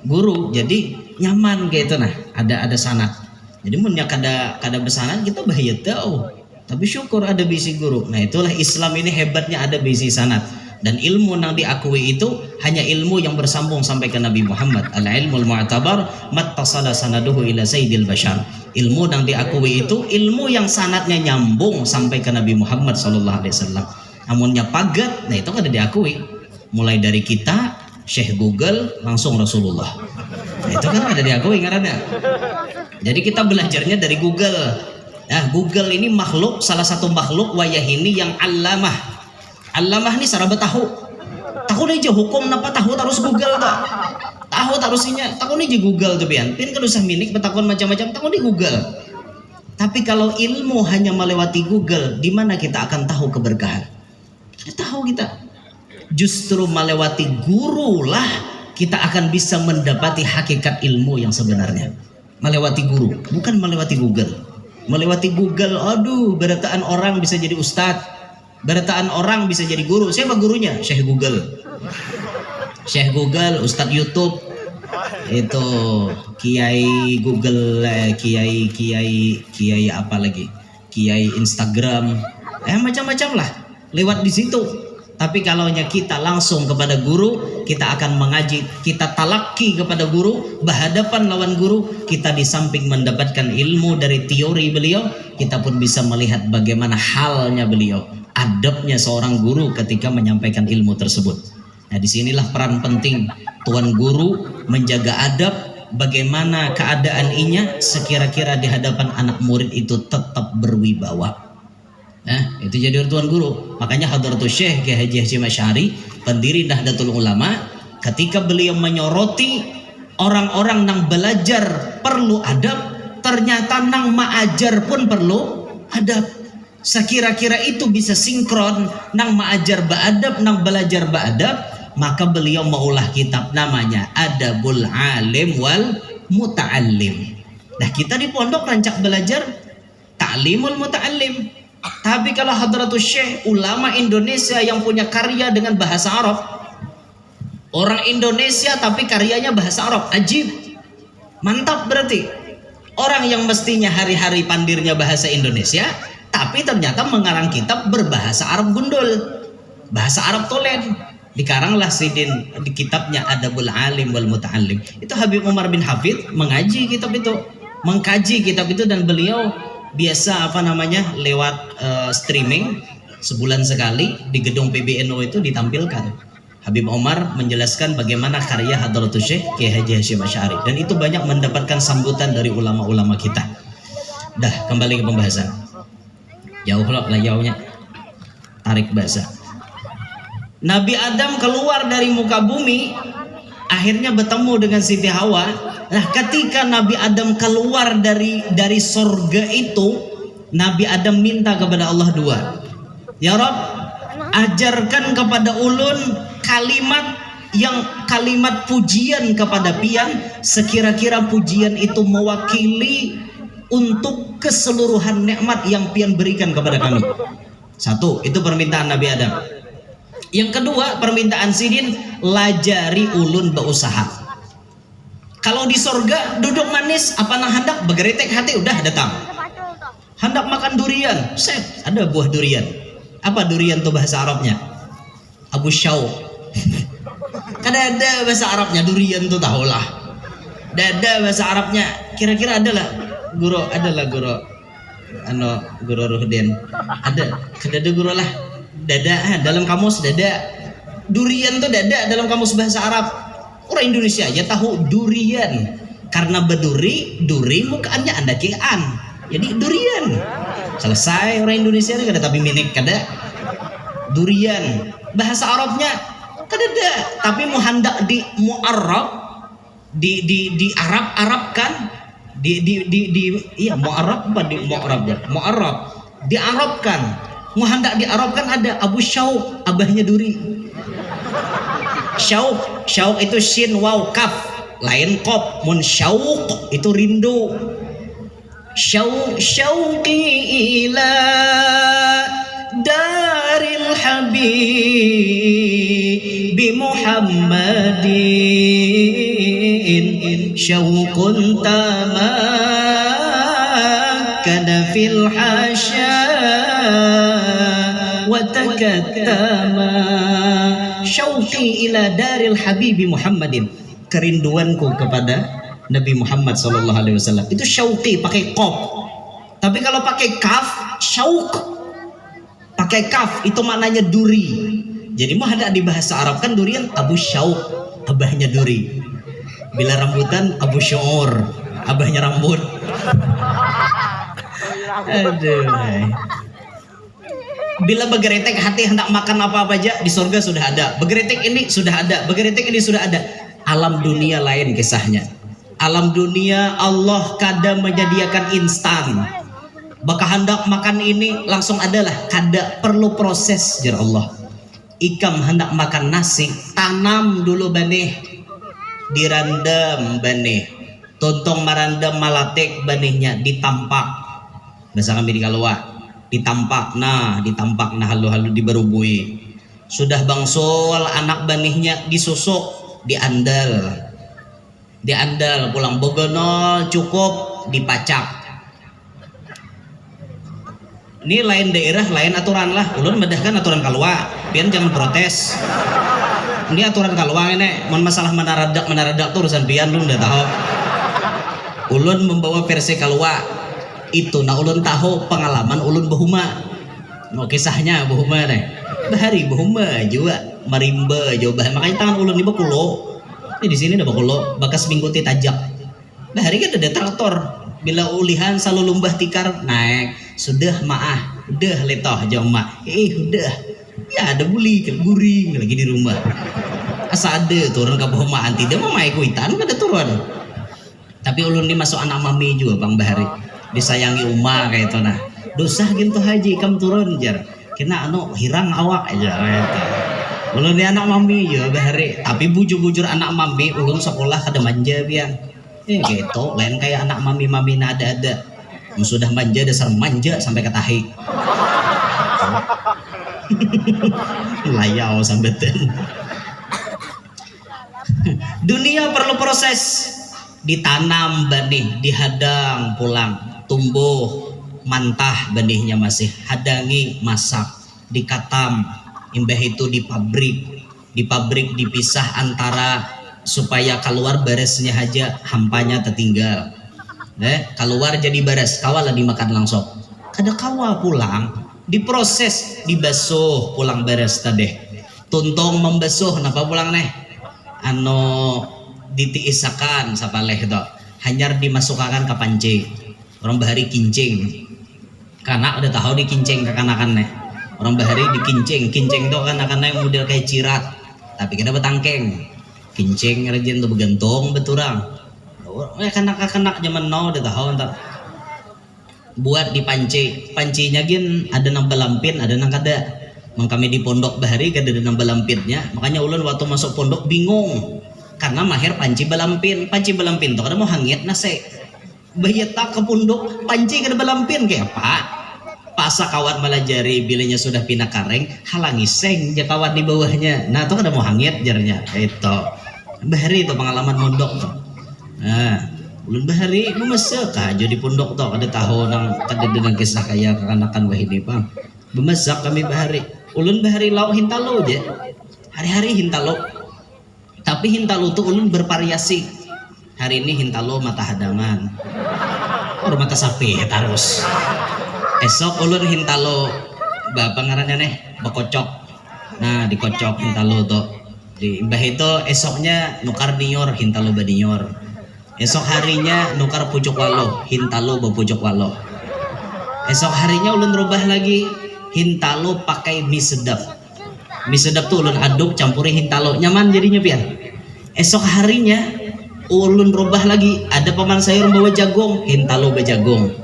C: guru, jadi nyaman gitu. Nah, ada sanat. Jadi munnya kada besanat kita bahaya tahu. Tapi syukur ada bisi guru. Nah, itulah Islam ini hebatnya, ada bisi sanat. Dan ilmu yang diakui itu hanya ilmu yang bersambung sampai ke Nabi Muhammad. Al-ilmul mu'tabar mattasala sanaduhu ila sayyidil bashar. Ilmu yang diakui itu ilmu yang sanatnya nyambung sampai ke Nabi Muhammad sallallahu alaihi wasallam. Namunnya pagat, nah itu kada diakui. Mulai dari kita, Syekh Google, langsung Rasulullah. Nah, itu kan ada diakui ngarannya. Jadi kita belajarnya dari Google. Nah, Google ini makhluk, salah satu makhluk wayah ini yang allamah. Allamah ini saraba tahu aja hukum napa tahu harus Google tak. Tahu tarusinya, tahu ni je Google tu pian. Pin kada usah minik betakon macam-macam, tahu di Google. Tapi kalau ilmu hanya melewati Google, di mana kita akan tahu keberkahan? Tahu kita. Justru melewati guru lah kita akan bisa mendapati hakikat ilmu yang sebenarnya. Melewati guru, bukan melewati Google. Melewati Google, aduh, berataan orang bisa jadi ustadz, berataan orang bisa jadi guru. Siapa gurunya? Syekh Google. Syekh Google, ustadz YouTube, itu kiai Google, kiai apa lagi? Kiai Instagram, macam-macam lah lewat di situ. Tapi kalau kita langsung kepada guru, kita akan mengaji, kita talaki kepada guru, berhadapan lawan guru, kita di samping mendapatkan ilmu dari teori beliau, kita pun bisa melihat bagaimana halnya beliau, adabnya seorang guru ketika menyampaikan ilmu tersebut. Nah, disinilah peran penting tuan guru menjaga adab, bagaimana keadaan inya sekira-kira di hadapan anak murid itu tetap berwibawa. Nah, itu jadi tuan guru. Makanya Hadratul Syekh Kiai Haji Hasyim Asy'ari, pendiri Nahdlatul Ulama, ketika beliau menyoroti orang-orang nang belajar perlu adab, ternyata nang maajar pun perlu adab. Sekira-kira itu bisa sinkron, nang maajar beadab, nang belajar beadab, maka beliau maulah kitab namanya Adabul Alim wal Muta'allim. Nah, kita di pondok rancak belajar Ta'limul Muta'allim.
A: Tapi kalau Hadratus Syekh, ulama Indonesia yang punya karya dengan bahasa Arab, orang Indonesia tapi karyanya bahasa Arab, ajib, mantap. Berarti orang yang mestinya hari-hari pandirnya bahasa Indonesia, tapi ternyata mengarang kitab berbahasa Arab gundul, bahasa Arab tolen. Dikaranglah Sidin di kitabnya Adabul Alim wal Muta'allim. Itu Habib Umar bin Hafid mengaji kitab itu, mengkaji kitab itu, dan beliau biasa lewat streaming sebulan sekali di gedung PBNU itu ditampilkan. Habib Umar menjelaskan bagaimana karya Hadratus Syekh Kiai Haji Hasyim Asy'ari, dan itu banyak mendapatkan sambutan dari ulama-ulama kita. Dah, kembali ke pembahasan. Jauh lah jauhnya. Tarik bahasa. Nabi Adam keluar dari muka bumi, akhirnya bertemu dengan Siti Hawa. Nah, ketika Nabi Adam keluar dari sorga itu, Nabi Adam minta kepada Allah dua. Ya Rabb, ajarkan kepada ulun kalimat pujian kepada pian, sekira-kira pujian itu mewakili untuk keseluruhan nikmat yang pian berikan kepada kami. Satu, itu permintaan Nabi Adam. Yang kedua, permintaan Sidin, lajari ulun berusaha. Kalau di sorga duduk manis, apa nah hendak begeretek hati, udah datang. Hendak makan durian, set, ada buah durian. Apa durian tuh bahasa Arabnya? Abu Syauq. Kada ada bahasa Arabnya durian tuh, tahulah. Ada bahasa Arabnya, kira-kira adalah guru Ruhdin. Ada, kada ada guru lah. Dada, dalam kamus dada. Durian tuh dada dalam kamus bahasa Arab. Orang Indonesia aja tahu durian, karena berduri, duri mukaannya anda kian, jadi durian. Selesai. Orang Indonesia ini kada tapi minik kada. Durian bahasa Arabnya kada ada, tapi mau hendak di mu'arrab, di Arab-Arabkan, iya mu'arrab apa di mu'arrab di Arabkan. Mau hendak di Arabkan ada Abu Syauq, abahnya duri. Syauq itu shin waw kaf, lain qaf. Mun syauq itu rindu. Syauqi ila daril habibi Muhammadin, syauqun tamakkana fil hasya watakattama. Syauqi ila daril habibi Muhammadin, kerinduanku kepada Nabi Muhammad SAW. Itu syauqi pakai qaf. Tapi kalau pakai kaf, syauq pakai kaf, itu maknanya duri. Jadi mau ada di bahasa Arab kan durian Abu Syauq, abahnya duri. Bila rambutan Abu Syu'ur, abahnya rambut. Aduh. Bila begeretek hati hendak makan apa-apa aja, di surga sudah ada. Begeretek ini sudah ada, begeretek ini sudah ada. Alam dunia lain kisahnya. Alam dunia Allah kadang menyediakan instan. Baka hendak makan ini langsung adalah, kada perlu proses jar Allah. Ikam hendak makan nasi, tanam dulu benih, dirandam benih, tontong marandam malatek benihnya, ditampak. Bahasa kami di Kalua, ditampak nah halu-halu diberubui. Sudah bangsul anak benihnya disusuk, diandal pulang bogonol cukup dipacak. Ini lain daerah lain aturan lah. Ulun medahkan aturan Kalua, pian jangan protes. Ini aturan Kalua ini, mon masalah menaradak tuh urusan pian, lu udah tahu. Ulun membawa versi Kalua itu, nah ulun tahu pengalaman ulun bahuma. No kisahnya bahuma deh. Bahari bahuma juga marimba jauh, makanya tangan ulun ini bakulo. Ini di sini ada bakulo, bakas minggu ti tajak. Bahari kan ada traktor. Bila ulihan selalu lumbah tikar naik, sudah maah, udah letoh jauh mak. Udah. Ya ada buli guring lagi di rumah. Asa ada turun ke bahumaan, tidak mau main kuitan ada turun. Tapi ulun ini masuk anak mami juga Bang Bahari. Disayangi umah kayak itu nah. Dosa gitu haji kam turun jar. Kena hirang awak aja gitu. Ulun ini anak mami juga Bahari. Tapi bujur-bujur anak mami ulun sekolah kada manja biang. Gitu lain kayak anak mami nada ada. Sudah manja dasar manja sampai ke tahi. Layau sambetan. Dunia perlu proses, ditanam benih, dihadang pulang, tumbuh mantah benihnya masih, hadangi masak, dikatam, imbah itu di pabrik dipisah antara supaya keluar beresnya aja, hampanya tertinggal. Keluar jadi beres, kawalah dimakan langsung. Kada kawa pulang, diproses, dibasuh pulang beres tadeh. Tuntung membasuh, napa pulang neh? Ditiisakan sapaleh itu hanyar dimasukkan ke panci orang bahari kincing karena udah tahu dikincing ke kanakan nih orang bahari dikincing itu kan yang model kayak cirat tapi kita betangkeng kincing rajin tuh begantung beturang kanak zaman now udah tahu entar buat di pancinya gin ada nang balampin ada nang kada. Kami di pondok bahari kada ada nang balampinnya, makanya ulun waktu masuk pondok bingung karena mahir panci balampin tuh kada mau hangit nase bayeta ke pondok panci kada balampin kayak apa pasa kawan melajari bilanya sudah pindah kareng halangi seng ja kawan di bawahnya nah tuh kada mau hangit jarnya itu bahari itu pengalaman pondok tuh. Nah ulun bahari memesak aja di pondok tuh kada tahu nang kada dengan kisah kayak kekanakan wahidi pang bemesak kami bahari ulun bahari lau hintalo aja hari-hari hintalo tapi hintalo tuh ulun bervariasi hari ini hintalo mata hadangan mata sapi terus esok ulun hintalo bapak ngarannya nih bekocok nah dikocok hintalo tuh di mbah itu esoknya nukar nior hintalo banior esok harinya nukar pucuk walo hintalo bepucuk walo esok harinya ulun rubah lagi hintalo pakai mie sedap tuh ulun aduk campuri hintalo nyaman jadinya pian esok harinya ulun rubah lagi ada paman sayur bawa jagung hintalo bejagong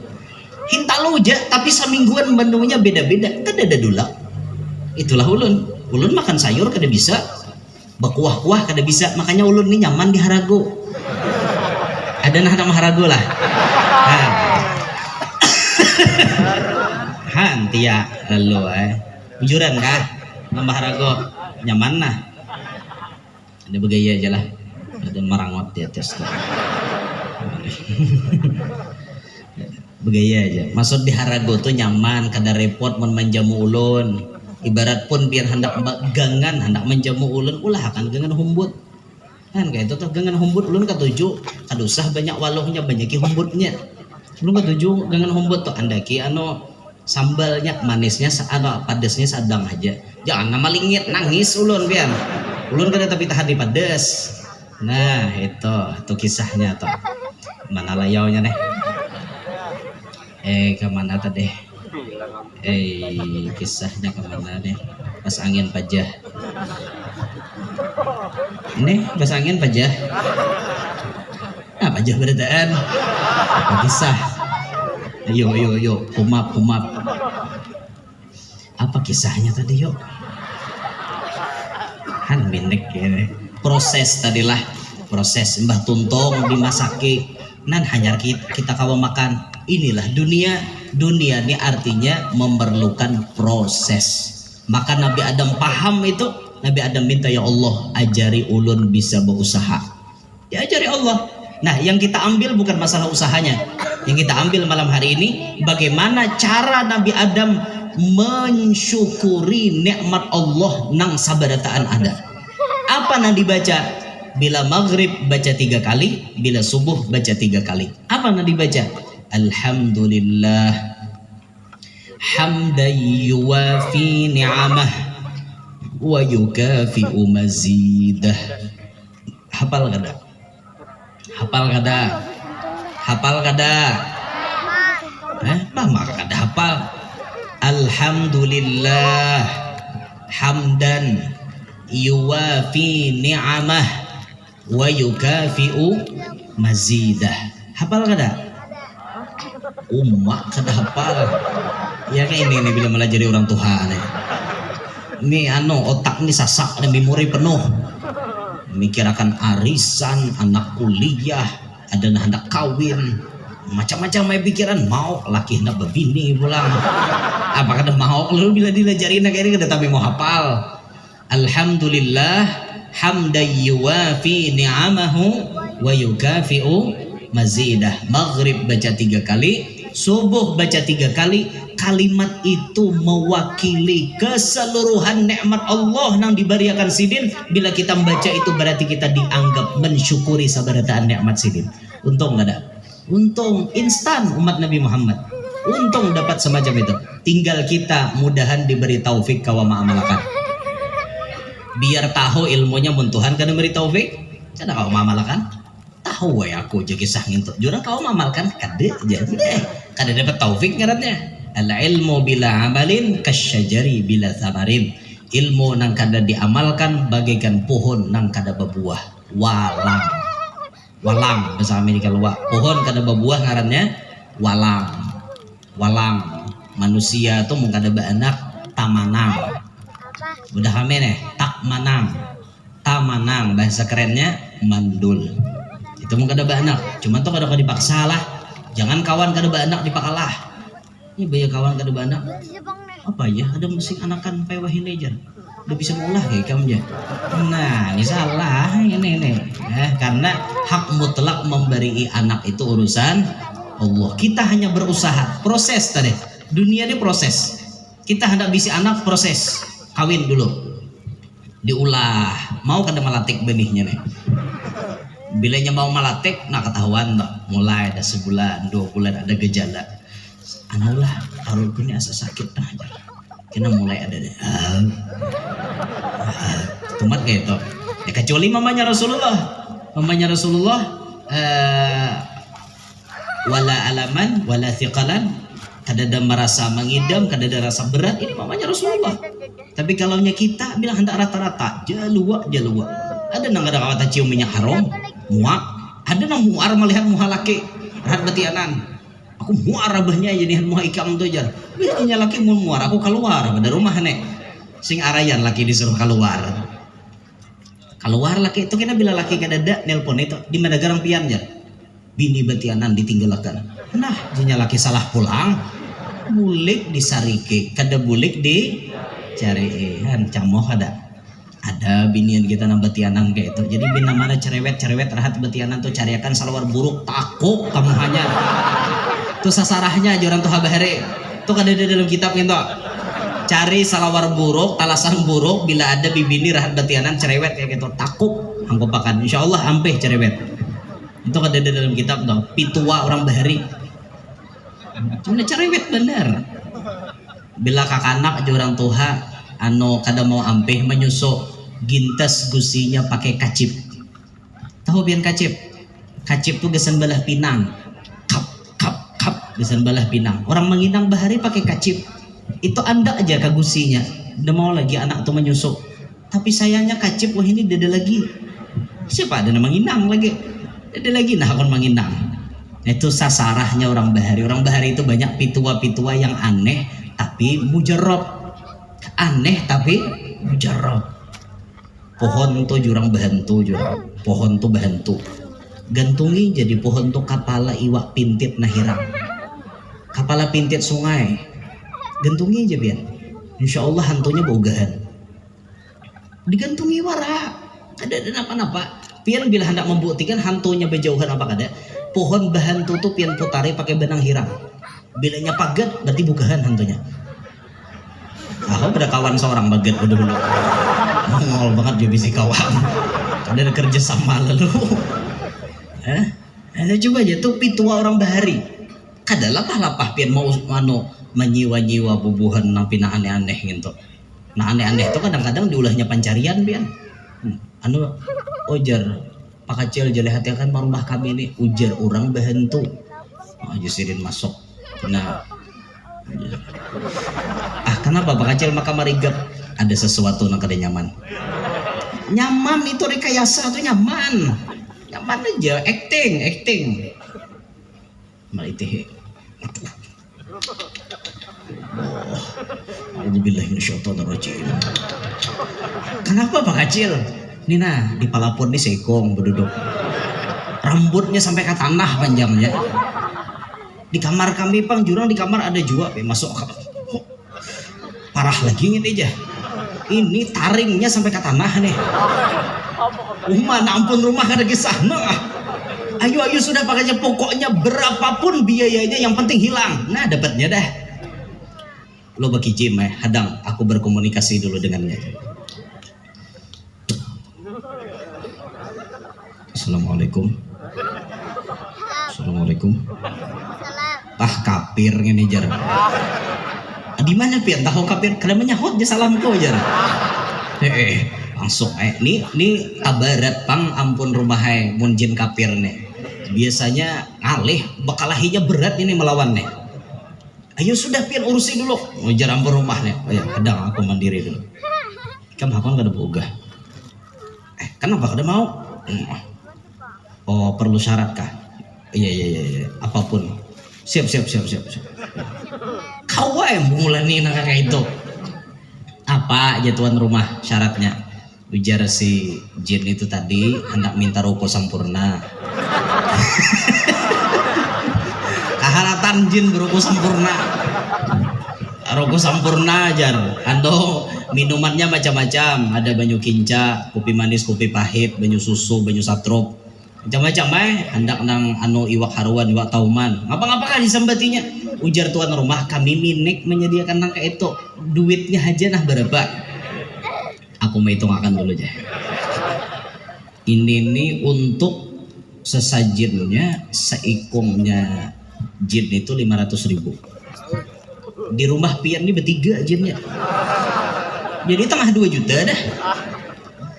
A: hintalo aja tapi semingguan menunya beda-beda kan ada dula itulah ulun makan sayur kada bisa berkuah-kuah kada bisa makanya ulun nih nyaman di harago ada nah harago lah Hantia lalu bujuran kah nambah rago nyaman nah ada begaya aja lah ada marangot di atas tuh begaya aja maksud di harago tuh nyaman kada repot menjamu ulun ibarat pun biar hendak gangan hendak menjamu ulun ulah akan gangan humbut kan kayak itu tuh gangan humbut ulun katuju kada usah banyak walohnya banyaki humbutnya ulun katuju gangan humbut tuh andaki sambalnya manisnya padesnya sedang aja jangan nama lingit nangis ulun pian ulun kada tapi tahan di pedes nah itu kisahnya tuh mana layaunya nih kemana tadi kisahnya kemana nih pas angin pajah nih pas angin pajah pajah beredaan apa kisah Yo, humap. Apa kisahnya tadi yuk? Han minik ya. Proses tadilah, proses mbah tuntung dimasaki. Nan hanya kita kawa makan. Inilah dunia ini artinya memerlukan proses. Maka Nabi Adam paham itu. Nabi Adam minta ya Allah ajari ulun bisa berusaha. Ya ajari Allah. Nah yang kita ambil bukan masalah usahanya. Yang kita ambil malam hari ini bagaimana cara Nabi Adam mensyukuri nikmat Allah nang sabarataan ada. Apa yang dibaca? Bila maghrib baca 3 kali, bila subuh baca 3 kali. Apa yang dibaca? Alhamdulillah hamdan yuwafi ni'amah wa yukafi'u mazidah. Hafal kada? Lama kada hafal. Alhamdulillah hamdan yuwafi ni'amah wa yukafi'u mazidah. Hafal kada? Kada hafal. Ya kayak ini bila melajari orang Tuhan ini otak ini sasak dan memori penuh mikirakan arisan anak kuliah ada hendak kawin macam-macam main pikiran mau laki hendak berbini pulang apakah ada mau lalu bila dilajarin kayak ini kada tapi mau hafal. Alhamdulillah hamdan yuwafi ni'amahu wa yukafi'u mazidah. Maghrib baca 3 kali, subuh baca 3 kali. Kalimat itu mewakili keseluruhan nikmat Allah yang diberikan sidin. Bila kita membaca itu berarti kita dianggap mensyukuri sabarataan nikmat sidin. Untung nggak ada, untung instan umat Nabi Muhammad, untung dapat semacam itu. Tinggal kita mudahan diberi taufik kawa ma'amalakan. Biar tahu ilmunya muntuhan kada beri taufik, kada kawa ma'amalakan. Tahu ya aku jadi kisah ngintuk, jurang kawa ma'amalkan kada jadi deh, kada dapat taufik ngarannya. Al ilmu bila amalin kasyajari bila thamarin. Ilmu nang kada diamalkan bagaikan pohon nang kada berbuah. Walang. Walang bahasa Amerika luar. Pohon kada berbuah ngarannya walang. Walang. Manusia tuh mung kada beranak tamanang. Udah kami nih tak manang. Tamanang bahasa kerennya mandul. Itu mung kada beranak. Cuman tuh kada dipaksa lah. Jangan kawan kada beranak dipakalah. Ini banyak kawan kada beranak. Apa ya? Ada mesin anakan pewah hilejar. Udah bisa mengolah kayak kamu ya. Nah, ini salah ini. Karena hak mutlak memberi anak itu urusan Allah. Kita hanya berusaha. Proses tadi. Dunia ini proses. Kita hendak bisi anak proses. Kawin dulu. Diulah. Mau kada malatik benihnya nih. Bilanya mau malatik, nah ketahuan tak. Mulai ada sebulan, 2 bulan ada gejala. Anulah kalau ini asa sakit nah aja kena mulai ada deh tumat kayak itu ya, kecuali mamanya Rasulullah wala alaman wala thiqalan, kada ada merasa mengidam, kada ada rasa berat, ini mamanya Rasulullah. Tapi kalau kita bilang hendak rata-rata jalua ada nang ada kawata cium minyak haram muak, ada nang muar melihat muha laki rahat batianan. Aku muar abahnya jadi muha ikam tuh aja. Biasanya laki mau muar, aku keluar pada rumah nek. Sing arayan laki disuruh keluar. Keluar laki itu kena bila laki kadada nelpon itu di mana garang pian aja. Bini batianan ditinggalkan. Nah, jadinya laki salah pulang. Bulik disarike, kada bulik di carian camoh ada. Ada binian kita nang batianan kayak itu. Jadi bina mana cerewet rahat batianan tuh cariakan salawar buruk takut kamu hanya. Tuh sasarahnya joran tuh habare tuh kada ada dalam kitab gitu. Cari salawar buruk, talasan buruk bila ada bibini rahat batianan cerewet kayak gitu takut angkopakan insyaallah ampeh cerewet. Itu kada ada dalam kitab tuh. Pitua orang bahari. Cuma cerewet bener. Bila kakanak joran tuha anu kada mau ampeh menyusuk gintes gusinya pakai kacip. Tahu bian kacip? Kacip tuh gesan belah pinang. Gesan balah pinang. Orang menginang bahari pakai kacip. Itu anda aja kagusinya. Udah mau lagi anak tuh menyusuk. Tapi sayangnya kacip wah ini dada lagi. Siapa ada menginang lagi? Dada lagi nah kon menginang. Itu sasarahnya orang bahari. Orang bahari itu banyak pitua-pitua yang aneh tapi mujarab. Aneh tapi mujarab. Pohon tuh jurang bahantu jurang. Pohon tuh bahantu. Gantungi jadi pohon tuh kepala iwak pintit nahirang. Kepala pintit sungai gantungi aja biar insya Allah hantunya bogahan digantungi wara ada apa-apa pian bila hendak membuktikan hantunya berjauhan apa kada pohon bahan tutup pian putari pakai benang hirang bilanya pagat berarti bogahan hantunya. Aku ada kawan seorang bagat udah dulu ngol banget dia bisi kawan ada kerja sama lalu ada coba aja tuh pitua orang bahari kada lapah pian mau menyiwa-nyiwa bubuhan nang pina aneh-aneh gitu. Nah aneh-aneh itu kadang-kadang diulahnya pancarian pian. Anu ujar Pak Kacil jale hati akan rumah kami ini ujar orang bahantu. Jusirin masuk. Nah kenapa Pak Kacil maka marigap ada sesuatu nang kada nyaman. Nyaman itu rekayasa tuh nyaman aja acting. Maitih. Kenapa Pak Kacil? Nina di palapun di sekong berduduk. Rambutnya sampai ke tanah panjangnya. Di kamar kami pang jurang, di kamar ada juga masuk parah lagi ini aja. Ini taringnya sampai ke tanah nih. Mana ampun rumah ada kisah. Ayo sudah pakainya, pokoknya berapapun biayanya yang penting hilang. Nah dapatnya dah. Lo bagi Jim hadang aku berkomunikasi dulu dengannya. Assalamualaikum. Assalamualaikum. Ah kapir ini jar. Di mana pian tahu kapir? Kada menyahut je salam kau jar. Langsung nih kabarat pang ampun rumah mun jin kapir nih. Biasanya ngalih bakalahinya berat ini melawan nih. Ayo sudah pian urusi dulu. Ujar ampun rumah nih. Oh ya, kadang aku mandiri dulu. Kamu hakon kada boga. Kenapa kada mau? Oh perlu syarat kah? Iya. Apapun. Siap. Kau mulai nih kayak itu. Apa aja tuan rumah syaratnya? Ujar si jin itu tadi hendak minta ruko sampurna. Kaharatan jin beruko sampurna. Ruko sampurna jar. Ando minumannya macam-macam. Ada banyu kinca, kopi manis, kopi pahit, banyu susu, banyu satrop. Macam-macam hendak nang iwak haruan, iwak tauman. Ngapa-ngapa disambatinya? Ujar tuan rumah, kami minik menyediakan nang kayak itu. Duitnya aja nah berapa? Aku mau hitung akan dulu aja. Ini nih untuk sesajennya, seikungnya jin itu 500.000. Di rumah pian ini bertiga jinnya. Jadi tengah 2 juta dah.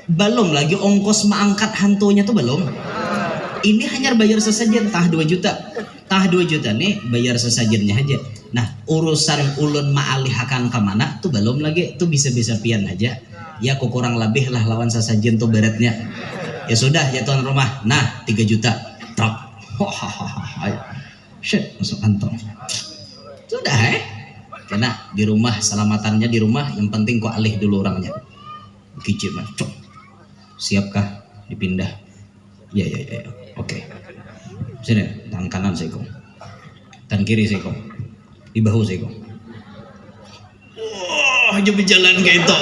A: Belum lagi ongkos mengangkat hantunya tuh belum. Ini hanya bayar sesajen tah 2 juta. Tah 2 juta nih bayar sesajennya aja. Nah urusan ulun ma'alihakan ke mana tuh belum lagi. Tuh bisa-bisa pian aja. Ya aku kurang lebih lah lawan sesajen tuh beratnya. Ya sudah ya tuan rumah. Nah 3 juta. Truk. Shit masuk kantong. Sudah karena di rumah selamatannya di rumah. Yang penting kok alih dulu orangnya. Kicip mas. Siapkah dipindah? Ya. Oke. Sini, tangan kanan saya kong. Tangan kiri saya kong. Di bahu saya kong. Wah, aja berjalan kayak itu.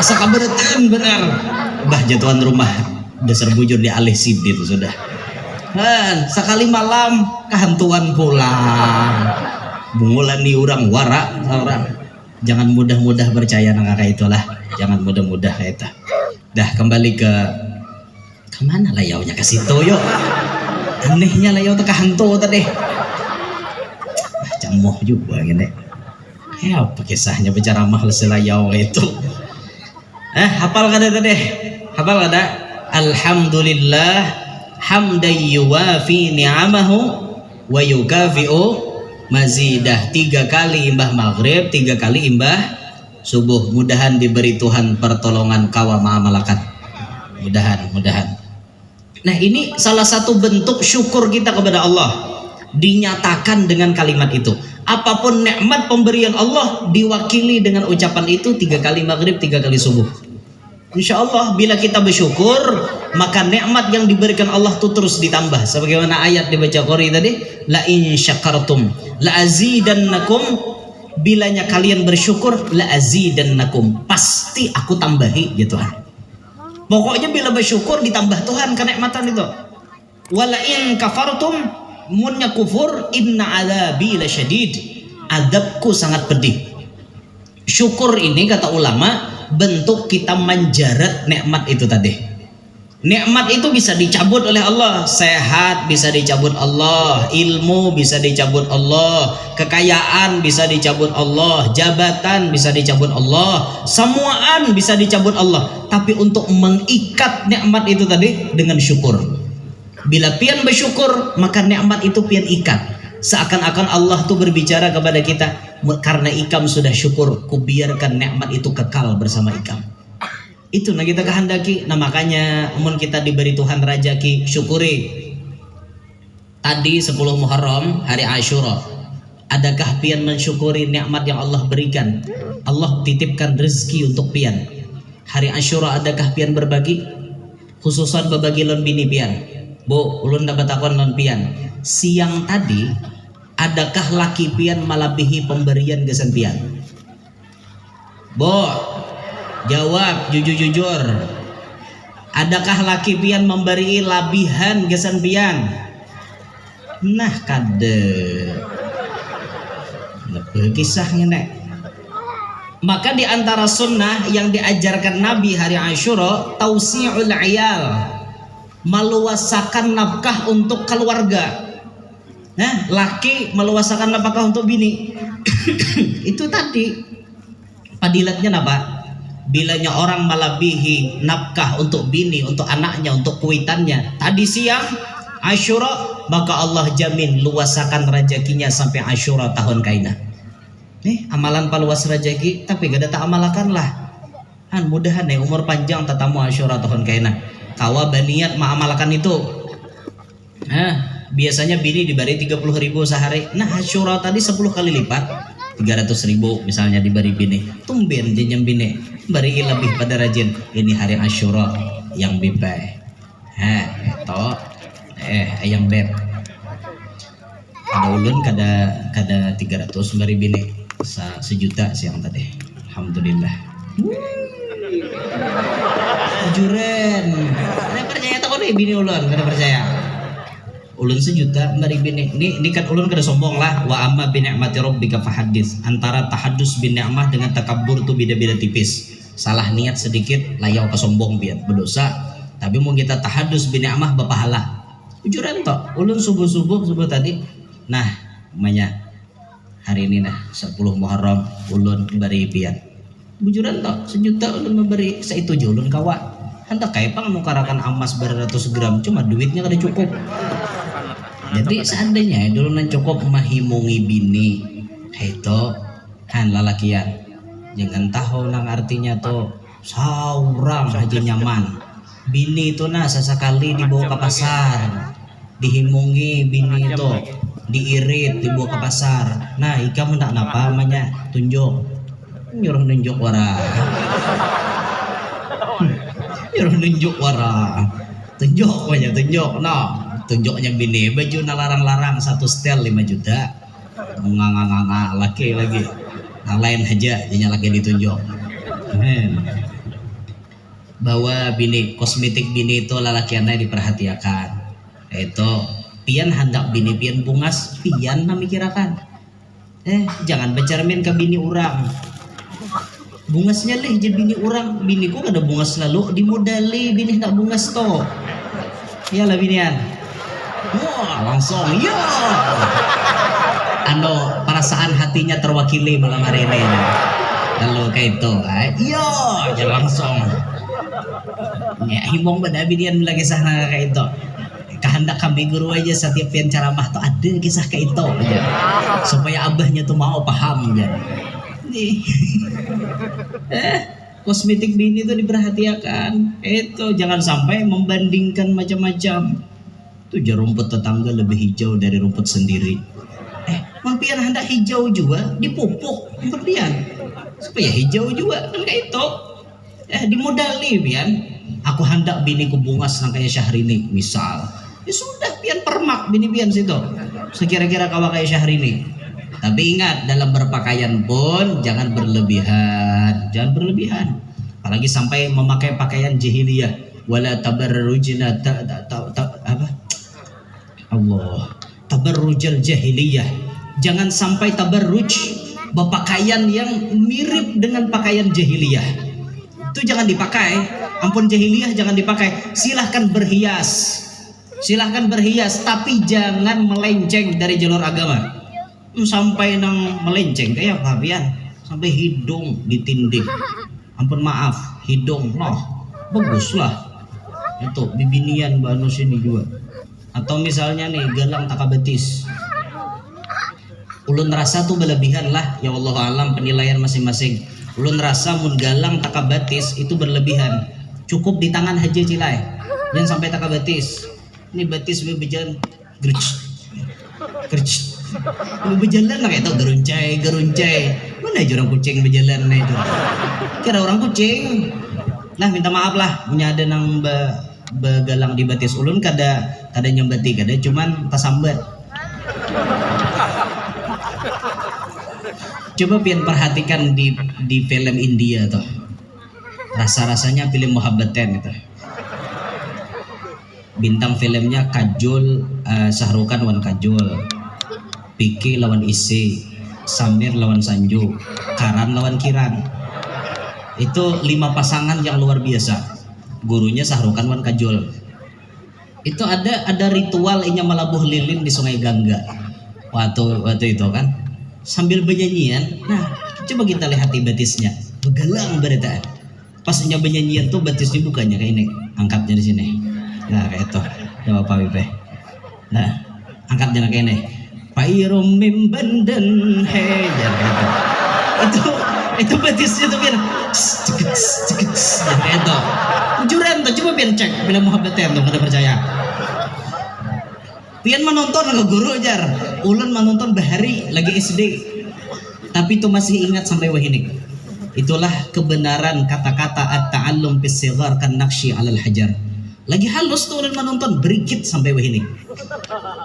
A: Asa kabaratan benar. Bah jatuhan rumah. Dasar bujur di alih sidi itu sudah. Dan sekali malam kehantuan pulang. Bungulan di orang warak orang. Jangan mudah-mudah percaya nang kakak itulah. Jangan mudah-mudah kayak itu. Dah kembali ke kemana layaunya ke situ yuk. Anehnya layau teka hantu tadi. Cemoh juga gini. Apa kisahnya bicara mahal selayau itu? Hafal kada tadi? Hafal kada? Alhamdulillah hamdan yuwafi ni'amahu wa yukafi'u mazidah. 3 kali imbah maghrib, 3 kali imbah subuh. Mudahan diberi Tuhan pertolongan kawa malakat. Mudahan. Nah ini salah satu bentuk syukur kita kepada Allah. Dinyatakan dengan kalimat itu. Apapun nikmat pemberian Allah diwakili dengan ucapan itu 3 kali maghrib, 3 kali subuh. Insya Allah bila kita bersyukur maka nikmat yang diberikan Allah itu terus ditambah. Sebagaimana ayat dibaca Qori tadi, la in syakartum la azidannakum. Bilanya kalian bersyukur la azidannakum, pasti aku tambahi gitu. Pokoknya bila bersyukur ditambah Tuhan kenikmatan itu. Wala in kafartum munnya kufur inna adzabi lasyadid. Adabku sangat pedih. Syukur ini kata ulama bentuk kita menjarat nikmat itu tadi. Nikmat itu bisa dicabut oleh Allah. Sehat bisa dicabut Allah, ilmu bisa dicabut Allah, kekayaan bisa dicabut Allah, jabatan bisa dicabut Allah, semuaan bisa dicabut Allah. Tapi untuk mengikat nikmat itu tadi dengan syukur. Bila pian bersyukur maka nikmat itu pian ikat. Seakan-akan Allah tuh berbicara kepada kita, karena ikam sudah syukur, kubiarkan nikmat itu kekal bersama ikam. Itu nah kita kehendaki. Nah makanya amun kita diberi Tuhan rajaki, syukuri. Tadi 10 Muharram hari Ashura, adakah pian mensyukuri nikmat yang Allah berikan? Allah titipkan rezeki untuk pian. Hari Ashura adakah pian berbagi? Khususan berbagi lon bini pian. Bu, ulun dapat takon lon pian. Siang tadi
C: adakah laki pian malabihi pemberian gesan pian? Bo, jawab jujur-jujur. Adakah laki pian memberi labihan gesan pian? Nah kade lebih kisahnya nek. Maka di antara sunnah yang diajarkan Nabi hari Asyura, tausi'ul iyal, meluasakan nafkah untuk keluarga. Nah, laki meluasakan nafkah untuk bini. Itu tadi fadilatnya apa? Bilanya orang melebihi nafkah untuk bini, untuk anaknya, untuk kuitannya tadi siang Asyura, maka Allah jamin luasakan rezekinya sampai Asyura tahun kaina. Nih amalan paluas rezeki tapi gak ada tak amalakan lah. Mudahan nih umur panjang tatamu Asyura tahun kaina. Kawa baniat ma'amalakan itu. Biasanya bini diberi 30.000 sehari. Nah Asyura tadi 10 kali lipat, 300.000 misalnya diberi bini. Tumben jenjang bini beri lebih pada rajin. Ini hari Asyura yang bibai. Itu ayam beb. Ada ulun kada 300 beri bini. Sejuta siang tadi. Alhamdulillah. Juren. Ada percaya tak nih bini ulun, kada percaya. Ulun sejuta beri bini. Ini kan ulun kada sombong lah. Wa amma bi ni'mati rabbika fahaddits. Antara tahadus bin ni'mah dengan takabur tuh beda-beda tipis. Salah niat sedikit layau kesombong biar berdosa. Tapi mau kita tahadus bin ni'mah berpahala. Juren tok. Ulun subuh tadi. Nah, namanya hari ini nah 10 Muharram ulun beri pian. Bujuran toh sejuta ulun memberi saitu je ulun kawa. Hendak kaipang nukarakan emas beratus gram cuma duitnya kada cukup. Jadi seandainya dulu nan cukup mahimungi bini itu kan lalakian. Jangan tahu nang artinya tuh saurang aja nyaman. Bini itu nah sesekali dibawa ke pasar, dihimungi bini itu, diirit dibawa ke pasar. Nah ikam hendak napa namanya tunjuk, nyuruh nunjuk wara, nyuruh nunjuk wara, tunjuk banyak tunjuk, no tunjuknya bini baju nalarang-larang satu setel 5 juta, nganga laki lagi, yang lain aja jadinya lagi ditunjuk. Bahwa bini kosmetik bini itu lalakiannya diperhatikan. Itu pian hendak bini pian bungas pian namikirakan. Jangan bercermin ke bini orang. Bungasnya leh jadi bini orang. Biniku kada bungas lalu dimodali bini hendak bungas to. Iyalah binian. Wah langsung ya. Perasaan hatinya terwakili malam hari ini. Kalau kayak itu, iya aja langsung. Ya himbong pada binian lagi sana kayak itu. Kehendak kami guru aja setiap pian ceramah tuh ada kisah kayak itu aja. Supaya abahnya tuh mau paham aja. Nih. Kosmetik bini itu diperhatikan. Itu jangan sampai membandingkan macam-macam. Tuh rumput tetangga lebih hijau dari rumput sendiri. Mampian hendak hijau juga dipupuk berlian supaya hijau juga kan kayak itu. Dimodali pian. Aku hendak biniku bungas nang kayak Syahrini misal. Ya sudah pian permak bini pian situ. Sekira-kira kawa kayak Syahrini. Tapi ingat dalam berpakaian pun jangan berlebihan, apalagi sampai memakai pakaian jahiliyah. Wala tabarrujna tabarrujal jahiliyah. Jangan sampai tabarruj berpakaian yang mirip dengan pakaian jahiliyah. Itu jangan dipakai. Ampun jahiliyah jangan dipakai. Silahkan berhias, tapi jangan melenceng dari jalur agama. Sampai nang melenceng kayak apa pian? Sampai hidung ditindik. Ampun maaf, hidung baguslah. Itu bibinian banus ini juga. Atau misalnya nih galang takabetis. Ulun rasa tuh berlebihan lah, ya Allah alam penilaian masing-masing. Ulun rasa mun galang takabatis itu berlebihan. Cukup di tangan aja cilai. Jangan sampai takabatis. Ini batis bebejan gerj. Berjalan lah kayak itu geruncai. Mana aja orang kucing berjalan itu. Kira orang kucing. Nah minta maaf lah, punya ada nang begalang di batis ulun kada nyembati kada cuman tasambat.
A: Coba pian perhatikan di film India tuh. Rasa-rasanya film Muhabbaten itu. Bintang filmnya Kajol, Sahrukan lawan Kajol, Piki lawan Isi, Samir lawan Sanju, Karan lawan Kiran. Itu 5 pasangan yang luar biasa. Gurunya Sahrukan lawan Kajol. Itu ada ritual inya malabuh lilin di Sungai Gangga. Waktu itu kan sambil bernyanyian. Nah, coba kita lihat betisnya. Begalang berita. Pas inya bernyanyian tuh betisnya bukannya kayak ini. Angkatnya di sini. Nah, kayak itu. Coba Pak Wipe. Nah, angkatnya kayak ini. Pairum mimbenden he gitu. Itu betisnya tuh biar kayak itu. Juran tuh coba biar cek bila Muhabbaten tuh kada percaya. Pian menonton ke guru jar. Ulun menonton bahari lagi SD. Tapi itu masih ingat sampai wahini. Itulah kebenaran kata-kata at-ta'allum fis sighar kan naqshi 'alal hajar. Lagi halus tuh ulun menonton berikit sampai wahini.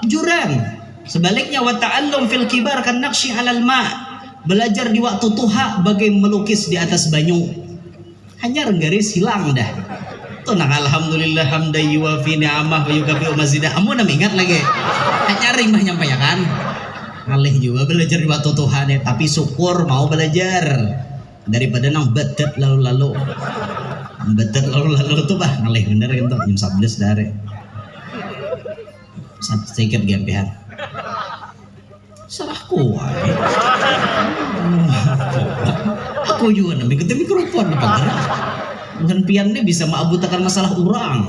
A: Jurang. Sebaliknya wa ta'allum fil kibar kan naqshi 'alal ma'. Belajar di waktu tuha bagai melukis di atas banyu. Hanya garis hilang dah. Tuh nah alhamdulillah hamdayi wa fi ni'amah wa yukafi mazidah. Amun ingat lagi. Hanya rimah nyampe ya kan. Ngalih juga belajar di waktu tuha deh, tapi syukur mau belajar daripada nang betet lalu-lalu. Betet lalu-lalu tuh bah ngalih bener kan tuh jam 11 dari. Sedikit gempehan. Serahku wae. Aku juga namanya ketemu mikrofon apa gerak. Dengan pian ini bisa maabutakan masalah orang.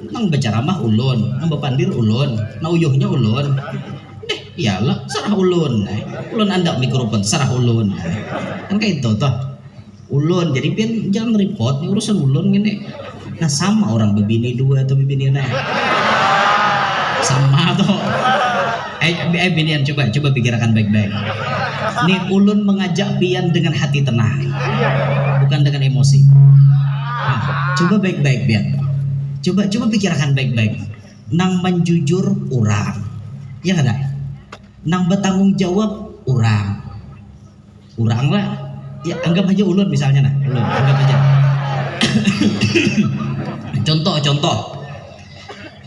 A: Nang berceramah ulun, nang bepandir ulun, nang uyuhnya ulun. Iyalah, sarah ulun. Ulun andak mikrofon, sarah ulun. Kan kayak itu toh. Ulun, jadi pian jangan repot, ini urusan ulun gini. Nah sama orang bebini 2 atau bebini nah. Sama toh. Binian coba pikirkan baik-baik. Nih ulun mengajak pian dengan hati tenang, bukan dengan emosi. Nah, coba baik-baik pian. Coba pikirkan baik-baik. Nang menjujur orang, ya kada? Nang bertanggung jawab orang lah. Ya anggap aja ulun misalnya nah, ulun anggap aja. Contoh.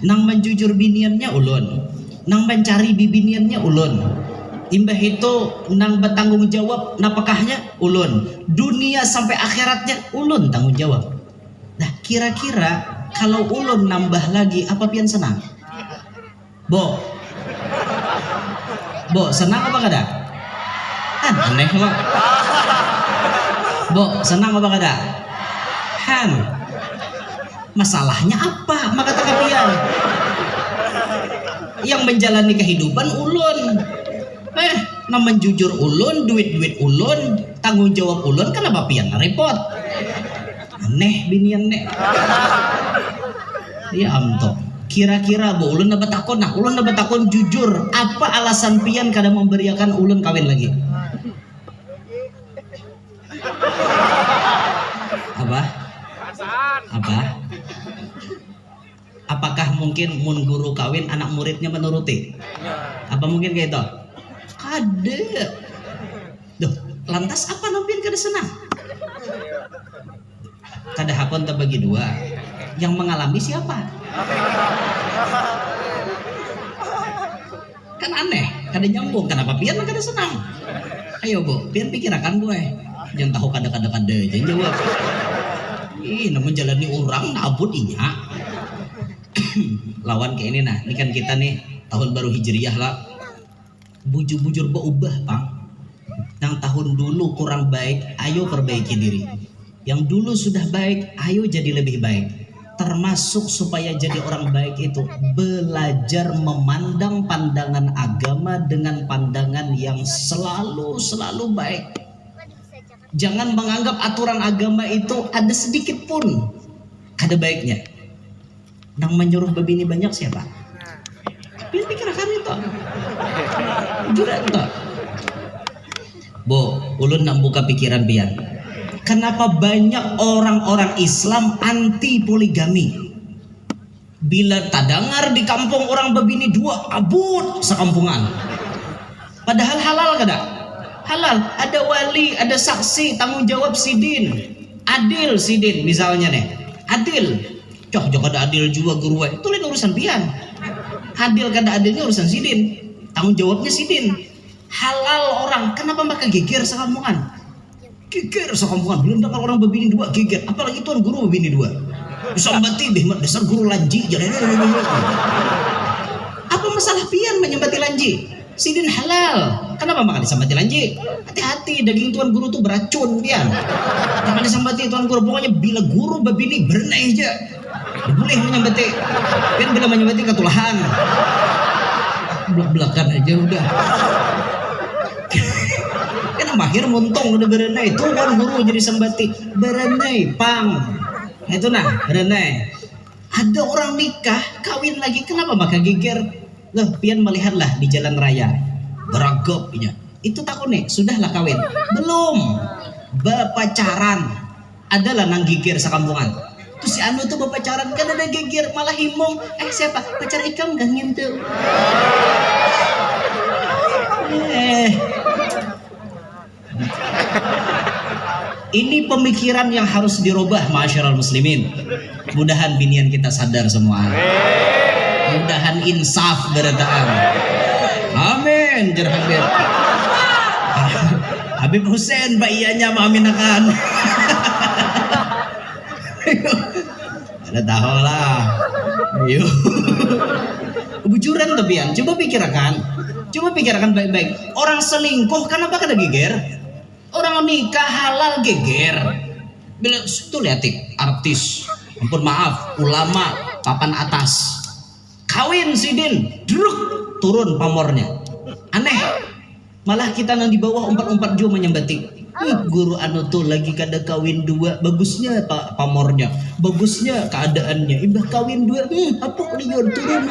A: Nang menjujur biniannya ulun. Nang mencari bibiniannya ulun. Imbah itu nang bertanggung jawab napakahnya ulun. Dunia sampai akhiratnya ulun tanggung jawab. Nah kira-kira kalau ulun nambah lagi apa pian senang? Bo senang apa kada? Han aneh lo. Bo senang apa kada? Han masalahnya apa? Maka kata pian yang menjalani kehidupan ulun. Namun jujur ulun, duit ulun, tanggung jawab ulun, kenapa pian repot? Aneh binian nek. Ya amto. Kira-kira bu ulun dapat takon, nah ulun dapat takon jujur, apa alasan pian kada memberiakan ulun kawin lagi? Apa? Apakah mungkin mun guru kawin anak muridnya menuruti? Apa mungkin kayak itu? Kada. Duh, lantas apa nampian kada senang? Kada hakon terbagi 2. Yang mengalami siapa? Kan aneh, kada nyambung. Kenapa pian kada senang? Ayo bu, pian pikirkan gue. Jangan tahu kada jangan jawab. Ih, namun jalani orang nabut inya. Lawan kayak ini nah, ini kan kita nih tahun baru hijriyah lah. Bujur-bujur berubah pang. Yang tahun dulu kurang baik, ayo perbaiki diri. Yang dulu sudah baik, ayo jadi lebih baik. Termasuk supaya jadi orang baik itu belajar memandang pandangan agama dengan pandangan yang selalu baik. Jangan menganggap aturan agama itu ada sedikit pun kada baiknya. Nang menyuruh bebini banyak siapa? Pikirkan itu. Juran toh. Bo, ulun nak buka pikiran pian. Kenapa banyak orang-orang Islam anti poligami? Bila tak dengar di kampung orang bebini 2 abut sekampungan. Padahal halal kada? halal. Ada wali, ada saksi, tanggung jawab sidin. Adil sidin misalnya nih. Adil. Cok jok ada adil juga guru itu lain urusan pian. Adil kada adilnya urusan sidin. Tanggung jawabnya sidin. Halal orang, kenapa maka geger sekampungan? Geger sekampungan. Belum dengar orang berbini dua geger, apalagi tuan guru berbini dua. Disambati deh dasar guru lanji. Apa masalah pian menyambati lanji? Sidin halal. Kenapa makan disambati lanji? Hati-hati, daging tuan guru tuh beracun pian. Jangan disambati tuan guru. Pokoknya bila guru berbini berenai aja. Boleh menyambati. Pian bila menyambati ketulahan. Belak-belakan aja udah. Kan mahir muntung udah berenai. Tuh kan guru jadi sambati. Berenai, pang. Itu nah, berenai. Ada orang nikah, kawin lagi. Kenapa maka geger? Loh, pian melihatlah di jalan raya beragapnya. Itu takut nih, sudahlah kawin. Belum. Berpacaran. Adalah nang geger sekampungan. Terus si anu tuh berpacaran kan ada geger malah himong. Siapa? Pacar ikam gak nyentuh. Ini pemikiran yang harus dirubah, ma'asyiral muslimin. Mudahan binian kita sadar semua. Mudahan insaf berataan. Amin. Jerhabir. Habib Hussein baiyanya maaminakan. Ada tahu lah. Ayo. Kebujuran tebian. Coba pikirkan baik-baik. Orang selingkuh kenapa kada geger? Orang nikah halal geger. Bila tuh lihatik artis, ampun maaf, ulama papan atas. Kawin sidin, druk turun pamornya. Aneh. Malah kita nang di bawah umpat-umpat juga menyambati. Guru anu tuh lagi kada kawin dua, bagusnya pamornya, bagusnya keadaannya. Ibah kawin dua, apok liyon turun.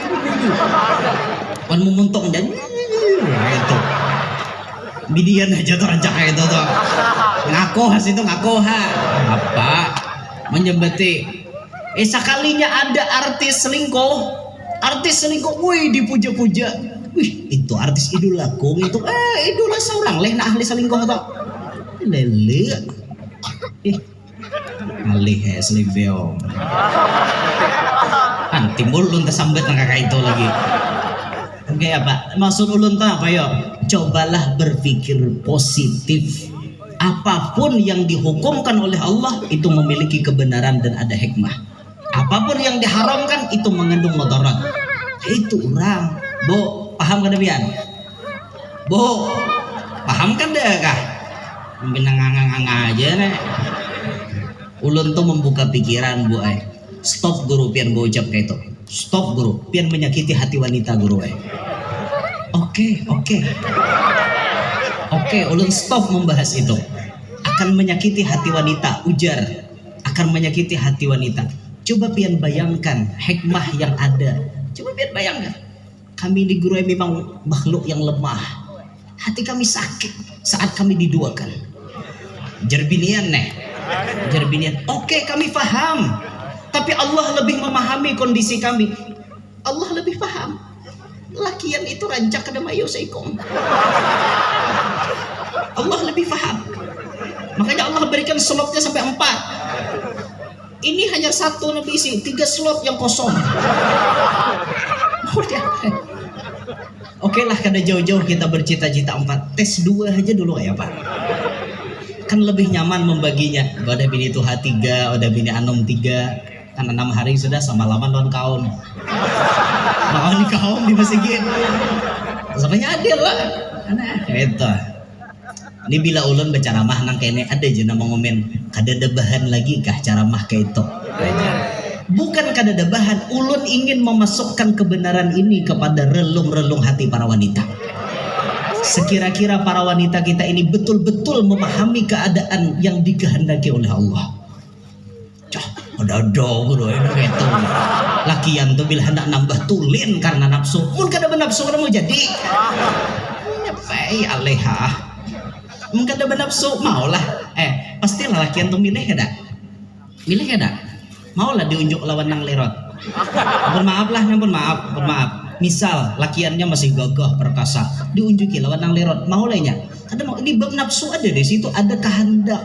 A: Kan memuntong dan itu. Bidian aja tuh rancak itu tuh. Ngakohas itu ngakoha. Apa? Menyambati. Sekalinya ada artis selingkuh. Wih dipuja-puja. Wih itu artis idolaku itu. Idola seorang leh nah ahli selingkuh tuh. Lele. Alih selingkuh. Kan timbul ulun tersambet nang kakak itu lagi. Oke apa? Maksud ulun tuh apa yo? Cobalah berpikir positif. Apapun yang dihukumkan oleh Allah itu memiliki kebenaran dan ada hikmah. Apapun yang diharamkan itu mengandung mudarat. Itu orang. Bu, paham kan bian? Bu, paham kan deh kah? Mengangang-angang aja nih. Ulun tuh membuka pikiran bu ay. Stop guru pian bu ucap kayak itu. Stop guru, pian menyakiti hati wanita guru ay. Oke, ulun stop membahas itu. Akan menyakiti hati wanita, ujar. Akan menyakiti hati wanita. Coba pian bayangkan hikmah yang ada. Coba pian bayangkan. Kami di guru memang makhluk yang lemah. Hati kami sakit saat kami diduakan. Jerbinian. Oke, kami paham. Tapi Allah lebih memahami kondisi kami. Allah lebih paham. Lakian itu rancak kada mayo seikom. Allah lebih paham. Makanya Allah berikan slotnya sampai 4. Ini hanya 1 nabi isi, 3 slot yang kosong. Oke lah, kada jauh-jauh kita bercita-cita 4. Tes 2 aja dulu ya Pak. Kan lebih nyaman membaginya. Ada bini Tuha 3, ada bini Anom 3. Kan 6 hari sudah sama laman lawan kaum. Lawan di kaum di masjid. Sampai adil lah. Itu. Ini bila ulun berceramah nang kene ada aja nama ngomen kada ada bahan lagi kah ceramah kayak itu. Bukan kada ada bahan, ulun ingin memasukkan kebenaran ini kepada relung-relung hati para wanita. Sekira-kira para wanita kita ini betul-betul memahami keadaan yang dikehendaki oleh Allah. Ada gitu itu. Lakian tuh bila hendak nambah tulin karena nafsu. Mun kada benafsu kada mau jadi. Nyampai aleha. Mungkin ada benafsu, maulah. Pastilah lakian tuh milih ya maulah diunjuk lawan nang lerot. Ampun maaf. Misal lakiannya masih gagah perkasa, diunjuki lawan nang lerot, mau lainnya. Kadang mau ini bab nafsu ada di situ, ada kehendak.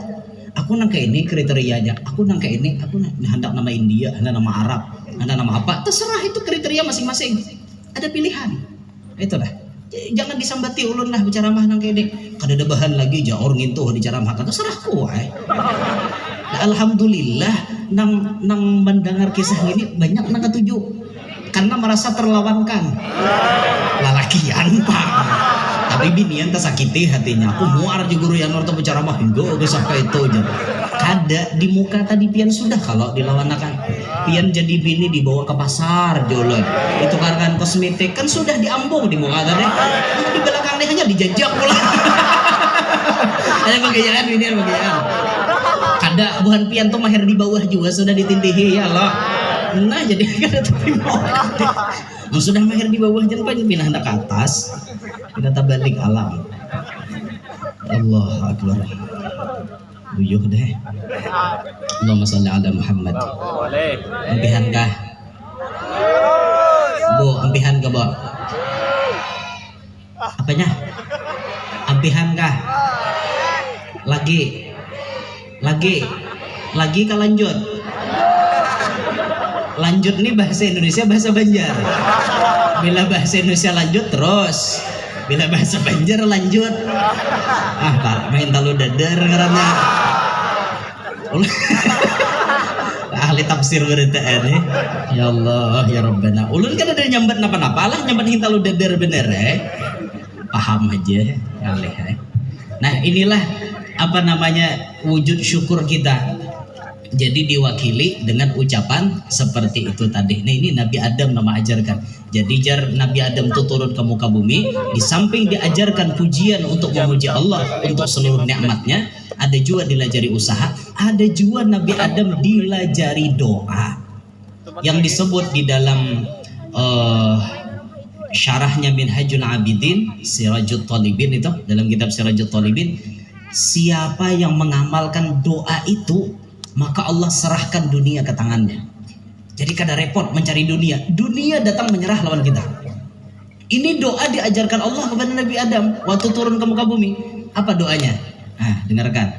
A: Aku nang kayak ini kriterianya, aku nang kayak ini, aku hendak nama India, hendak nama Arab, hendak nama apa, terserah itu kriteria masing-masing. Ada pilihan. Itulah. Jangan disambati ulun lah bicara mah nang kayak ini. Kada ada bahan lagi jaor ngintuh di cara mah terserah ku wae. Nah, alhamdulillah nang mendengar kisah ini banyak nang ketujuh karena merasa terlawankan. Lalakian pak. Tapi binian tersakiti hatinya. Aku muar di guru yang norto bicara mah hingga sampai itu aja. Kada di muka tadi pian sudah kalau dilawanakan. Pian jadi bini dibawa ke pasar jualan. Itu karena kosmetik kan sudah diambung di muka tadi. Di belakangnya hanya dijajak pula. Ada bagian binian bagian. Kada buhan pian tuh mahir di bawah juga sudah ditindihi ya Allah. Nah jadi kada terima. Sudah mahir di bawah jangan pindah ke atas. Kita terbalik alam. Allah Akbar. Buyuh deh. Allahumma sholli ala Muhammad. Ampihan kah? Bu, ampihan kah, Bu? Apanya? Ampihan kah? Lagi kah lanjut? Lanjut nih bahasa Indonesia, bahasa Banjar. Bila bahasa Indonesia lanjut terus, bila bahasa Banjar lanjut. Ah pak, main talu dadar karena ahli tafsir beritaan ya. Ya Allah, ya Rabbana. Ulun kan ada nyambat napa-napa lah, nyambat hintalu dadar bener paham aja kali Nah inilah apa namanya wujud syukur kita. Jadi diwakili dengan ucapan seperti itu tadi. Nah ini Nabi Adam nama ajarkan. Jadi Nabi Adam itu turun ke muka bumi. Di samping diajarkan pujian untuk memuji Allah untuk seluruh nikmatnya, ada juga dilajari usaha. Ada juga Nabi Adam dilajari doa. Yang disebut di dalam syarahnya Minhajul Abidin, Sirajul Talibin itu dalam kitab Sirajul Talibin, siapa yang mengamalkan doa itu maka Allah serahkan dunia ke tangannya. Jadi kada repot mencari dunia. Dunia datang menyerah lawan kita. Ini doa diajarkan Allah kepada Nabi Adam waktu turun ke muka bumi. Apa doanya? Dengarkan.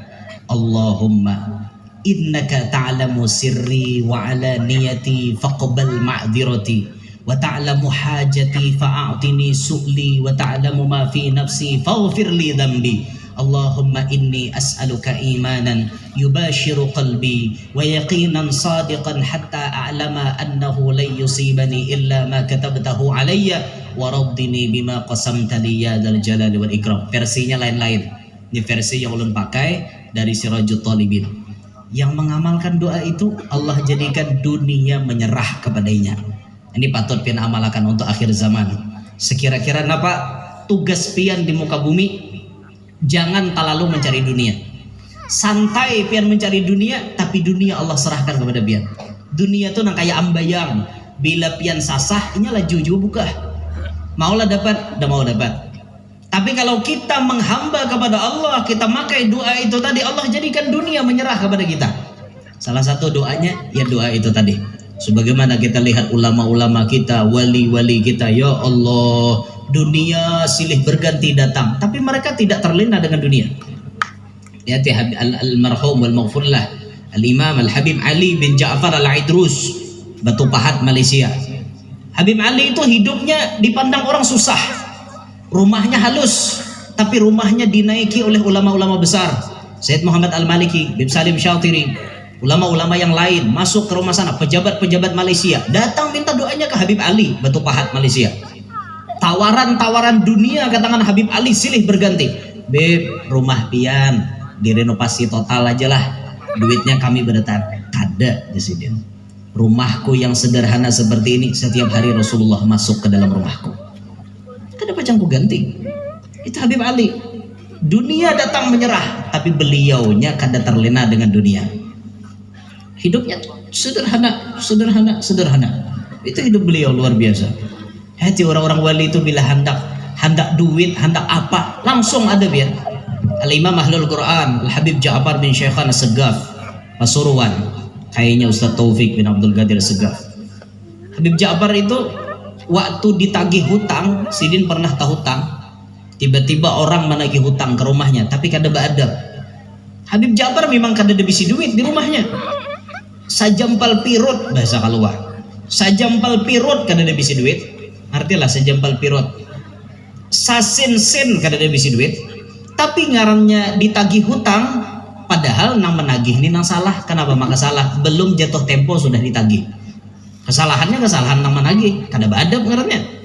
A: Allahumma innaka ta'lamu sirri wa alaniyati faqbal ma'dzirati wa ta'lamu hajati fa'atini su'li wa ta'lamu ma fi nafsi faghfir li dhanbi. Allahumma inni as'aluka imanan yubashiru qalbi wa yaqinan sadiqan hatta a'lama annahu lan yusibani illa ma katabtahu alayya wa raddini bima qasamta li ya dzal jalali wal ikram. Versinya lain-lain. Ini versi yang ulun pakai dari Sirajul Talibin. Yang mengamalkan doa itu Allah jadikan dunia menyerah kepadanya. Ini patut pian amalkan untuk akhir zaman. Sekira-kira napa tugas pian di muka bumi? Jangan terlalu mencari dunia. Santai pian mencari dunia, tapi dunia Allah serahkan kepada pian. Dunia itu nang kayak ambayang. Bila pian sasah, ini laju juga buka. Maulah dapat, dah mau dapat. Tapi kalau kita menghamba kepada Allah, kita makai doa itu tadi, Allah jadikan dunia menyerah kepada kita. Salah satu doanya, ya doa itu tadi. Sebagaimana kita lihat ulama-ulama kita, wali-wali kita, ya Allah, dunia silih berganti datang, tapi mereka tidak terlena dengan dunia. Ya, al-marhum wal maghfurlah Al-Imam Al-Habib Ali bin Ja'far Al-Aidrus, Batu Pahat, Malaysia. Habib Ali itu hidupnya dipandang orang susah. Rumahnya halus, tapi rumahnya dinaiki oleh ulama-ulama besar. Sayyid Muhammad Al-Maliki, Bib Salim Syautiri, ulama-ulama yang lain masuk ke rumah sana, pejabat-pejabat Malaysia datang minta doanya ke Habib Ali, Batu Pahat, Malaysia. Tawaran-tawaran dunia ke tangan Habib Ali silih berganti. Beb, rumah pian direnovasi total aja lah, duitnya kami berdetak. Kada presiden. Rumahku yang sederhana seperti ini, setiap hari Rasulullah masuk ke dalam rumahku. Kada pacangku ganti. Itu Habib Ali. Dunia datang menyerah, tapi beliaunya kada terlena dengan dunia. Hidupnya sederhana, sederhana, sederhana. Itu hidup beliau luar biasa. Hati orang-orang wali itu bila hendak duit, hendak apa, langsung ada biar. Al-Imam Ahlul Quran, Al-Habib Ja'far bin Syekhan As-Segaf, Pasuruan, kayaknya Ustaz Taufik bin Abdul Qadir As-Segaf. Habib Ja'far itu
C: waktu ditagih hutang, Sidin pernah tahu hutang. Tiba-tiba orang menagih hutang ke rumahnya, tapi kada beadab. Habib Ja'far memang kada ada bisi duit di rumahnya. Sajampal pirut bahasa kaluar. Sajampal pirut kada ada bisi duit. Artilah sajampal pirut. Sasen-sen kada ada bisi duit. Tapi ngarannya ditagih hutang, padahal nang menagih ini nang salah. Kenapa maka salah? Belum jatuh tempo sudah ditagih. Kesalahannya kesalahan nang menagih, kada beadab ngarannya.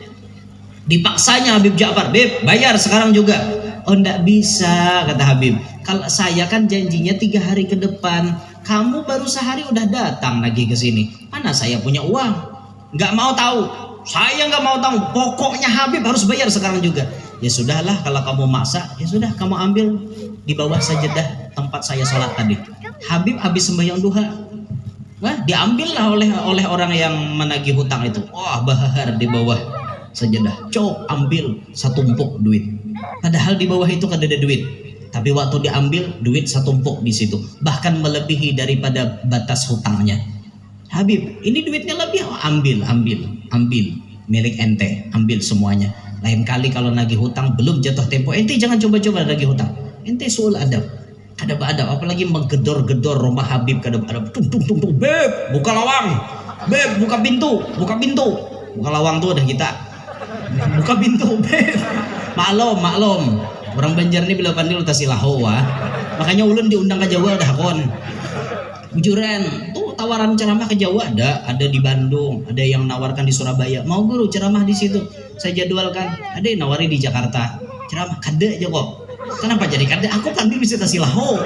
C: Dipaksanya Habib Ja'far, "Beb, bayar sekarang juga." "Oh, ndak bisa," kata Habib. "Kalau saya kan janjinya 3 hari ke depan. Kamu baru sehari udah datang lagi ke sini. Mana saya punya uang?" "Nggak mau tahu. Saya nggak mau tahu. Pokoknya Habib harus bayar sekarang juga." "Ya sudahlah, kalau kamu maksa, ya sudah kamu ambil di bawah sajadah tempat saya sholat tadi." Habib habis sembahyang duha. Wah, diambillah oleh orang yang menagih hutang itu. Wah, bahar di bawah sajadah. Cok, ambil satumpuk duit. Padahal di bawah itu kada ada duit. Tapi waktu diambil, duit satumpuk di situ. Bahkan melebihi daripada batas hutangnya. "Habib, ini duitnya lebih." "Oh, ambil. Milik ente, ambil semuanya. Lain kali kalau nagih hutang belum jatuh tempo, ente jangan coba-coba nagih hutang. Ente suul adab. Kada beadab, apalagi menggedor-gedor rumah Habib kada beadab. Tung, "Beb, buka lawang. Beb, buka pintu. Buka lawang tuh udah kita. Buka pintu, Beb." Maklum. Orang Banjar ini bila pandai utas silaho wah. Makanya ulun diundang ke Jawa dah kon. Bujuran tuh tawaran ceramah ke Jawa ada di Bandung, ada yang nawarkan di Surabaya. "Mau guru ceramah di situ?" Saya jadwalkan. Ada yang nawari di Jakarta. Ceramah kada aja kok. Kenapa jadi kada? Aku pandai bisa tasilaho.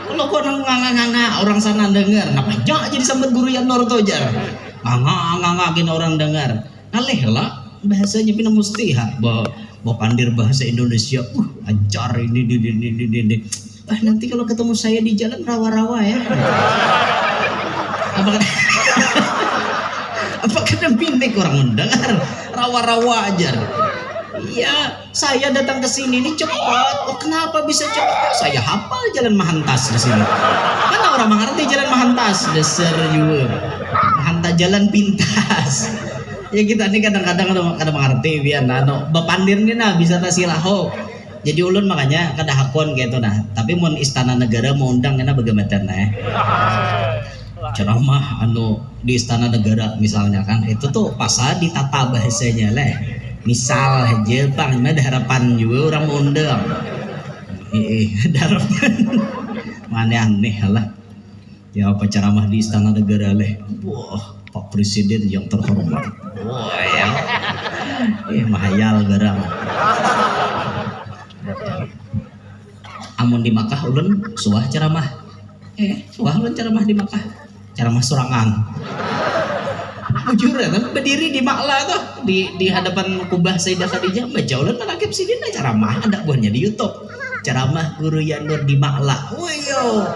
C: Kalau kau nganga orang sana dengar, napa jangan jadi sambat guru yang nor to jar. Nganga gini orang dengar. Ngaleh lah bahasanya pina mustiha. Bawa pandir bahasa Indonesia. Ajar ini. Nanti kalau ketemu saya di jalan rawa-rawa ya. Apa kena binik orang mendengar rawa-rawa aja. Iya, saya datang ke sini ini cepat. "Oh, kenapa bisa cepat?" "Saya hafal jalan Mahantas di sini." Mana orang mengerti jalan Mahantas? Dasar juga. Mahantas jalan pintas. Ya kita ini kadang-kadang kada mengerti biar bepandir nih bisa tasilaho. Jadi ulun makanya kada hakon gitu nah. Tapi mun istana negara mau undang kena bagaimana ceramah di istana negara misalnya kan itu tuh pasal ditata bahasanya lah. Misal aja Bang, ada harapan juga orang mau undang. Ada harapan. Mana aneh lah. Ya apa ceramah di istana negara leh. Wah, Pak Presiden yang terhormat. Wah ya. Mahayal garang. Amun di Makkah ulun suah ceramah. Ulun ceramah di Makkah. Ceramah sorangan. Jujur ya kan berdiri di Makla tuh di hadapan kubah Sayyidah Khadijah baca ulun menangkap sidin ceramah ada buahnya di YouTube. Ceramah Guru Yanur di Makla. Woyo.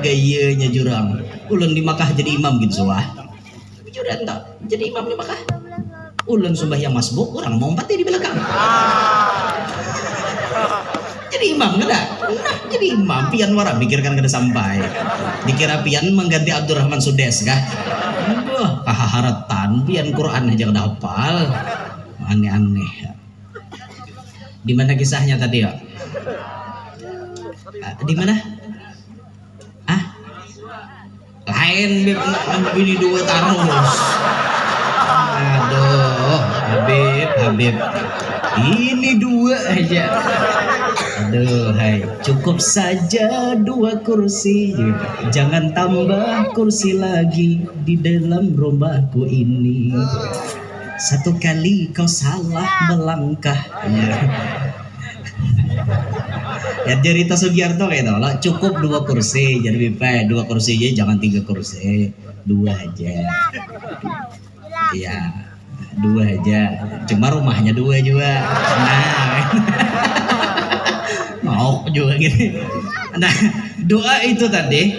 C: Gayanya jurang. Ulun di Makkah jadi imam gitu suah. Jujur tak jadi imam di Makkah. Ulun sembahyang masbuk orang mau empati di belakang. Jadi imam kada? Nah, jadi imam pian wara pikirkan kada sampai. Dikira pian mengganti Abdurrahman Sudes kah? Wah, kaharatan pian Quran aja kada hafal. Aneh-aneh. Di mana kisahnya tadi ya? Di mana? Lain ini dua tarus. Aduh, Habib. Ini dua aja. Aduh, hai, cukup saja 2 kursi. Jangan tambah kursi lagi di dalam rumahku ini. 1 kali kau salah melangkah. Ya cerita Sugiarto kayak tau lah, cukup 2 kursi. Jadi bipa 2 kursi aja, jangan 3 kursi. 2 aja. Iya. 2 aja. Cuma rumahnya 2 juga. Nah. Mau juga gini. Nah, doa itu tadi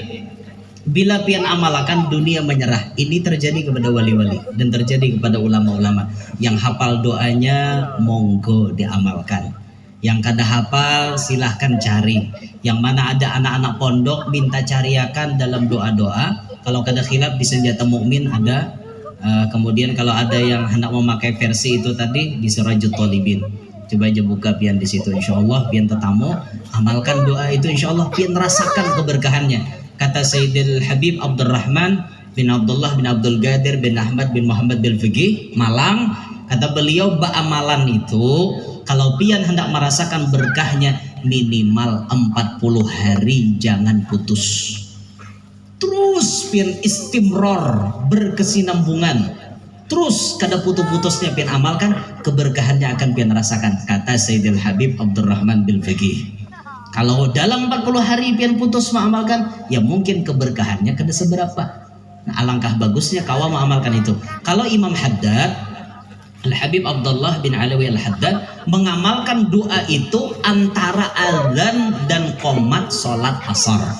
C: bila pian amalakan dunia menyerah. Ini terjadi kepada wali-wali dan terjadi kepada ulama-ulama. Yang hafal doanya monggo diamalkan. Yang kada hafal silahkan cari. Yang mana ada anak-anak pondok minta cariakan dalam doa-doa. Kalau kada khilaf di senjata mukmin ada
A: Kemudian kalau ada yang hendak memakai versi itu tadi di Sirajut Thalibin, coba aja buka pian di situ, insya Allah pian tetamu amalkan doa itu, insya Allah pian rasakan keberkahannya. Kata Sayyidil Habib Abdurrahman bin Abdullah bin Abdul Qadir bin Ahmad bin Muhammad bin Fiqih Malang, kata beliau amalan itu kalau pian hendak merasakan berkahnya minimal 40 hari jangan putus. Terus pian istimror, berkesinambungan. Terus kada putus-putusnya pian amalkan, keberkahannya akan pian rasakan. Kata Sayyidil Habib Abdurrahman bin Fiqih. Kalau dalam 40 hari pian putus mengamalkan, ya mungkin keberkahannya kada seberapa. Nah, alangkah bagusnya kawa mengamalkan itu. Kalau Imam Haddad Al-Habib Abdullah bin Alawi Al-Haddad mengamalkan doa itu antara azan dan qomat sholat asar.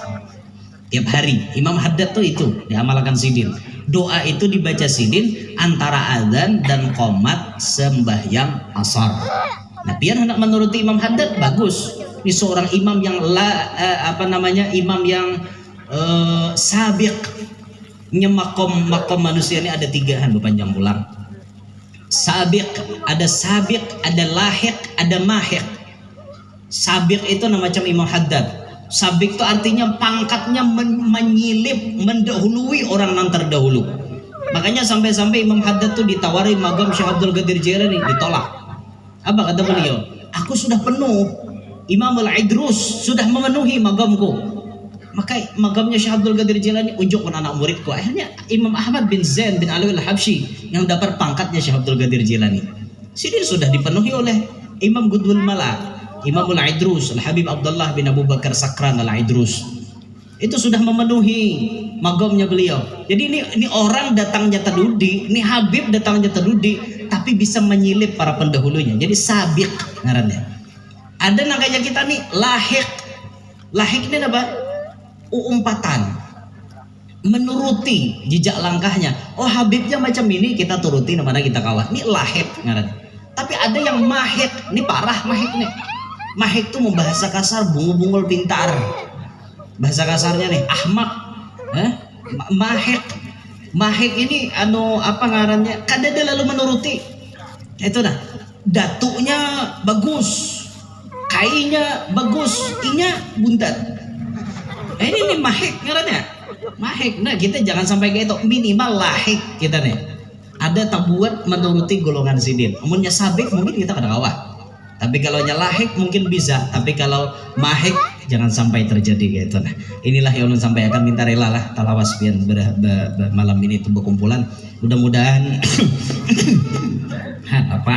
A: Tiap hari Imam Haddad tuh itu diamalkan sidin. Doa itu dibaca sidin antara azan dan qomat sembahyang asar. Nah, pian hendak menuruti Imam Haddad bagus. Ini seorang imam yang imam yang sabiq. Makom manusia ini ada 3 berpanjang pulang. Sabiq, ada lahiq, ada mahiq. Sabiq itu nama macam Imam Haddad. Sabiq itu artinya pangkatnya menyilip, mendahului orang yang terdahulu. Makanya sampai-sampai Imam Haddad tuh ditawari magam Syekh Abdul Qadir Jilani, ditolak. Apa kata beliau? Aku sudah penuh. Imam Al-Idrus sudah memenuhi magamku. Maka magamnya Syekh Abdul Qadir Jilani unjukkan anak muridku. Akhirnya Imam Ahmad bin Zain bin Alawi Al-Habsyi yang dapat pangkatnya Syekh Abdul Qadir Jilani. Sini sudah dipenuhi oleh Imam Qutbul Mala, Imam Al-Idrus, Al-Habib Abdullah bin Abu Bakar Sakran Al-Idrus. Itu sudah memenuhi magamnya beliau. Jadi ini orang datangnya terdudi, ini Habib datangnya terdudi, tapi bisa menyilip para pendahulunya. Jadi sabiq ngarannya. Ada namanya kita nih lahiq. Lahiq ini apa? Umpatan, menuruti jejak langkahnya. Oh, Habibnya macam ini, kita turuti, namanya kita kawat. Ini lahik ngaran. Tapi ada yang mahik, ini parah mahik nih. Mahik tuh membahasa kasar, bungu-bungul pintar. Bahasa kasarnya nih, ahmak. Mahik, mahik ini apa ngarannya? Kada dia lalu menuruti. Itu dah. Datuknya bagus, kainya bagus, inya buntat. Ini mahik ngarannya. Mahik. Nah, kita jangan sampai kayak itu. Minimal lahik kita nih. Ada tabuat menuruti golongan sidin. Amunnya sabik mungkin kita kada kawah. Tapi kalau lahik mungkin bisa. Tapi kalau mahik jangan sampai terjadi kayak itu. Nah, inilah yang ulun sampai akan minta rela lah talawas pian malam ini itu berkumpulan. Mudah-mudahan apa?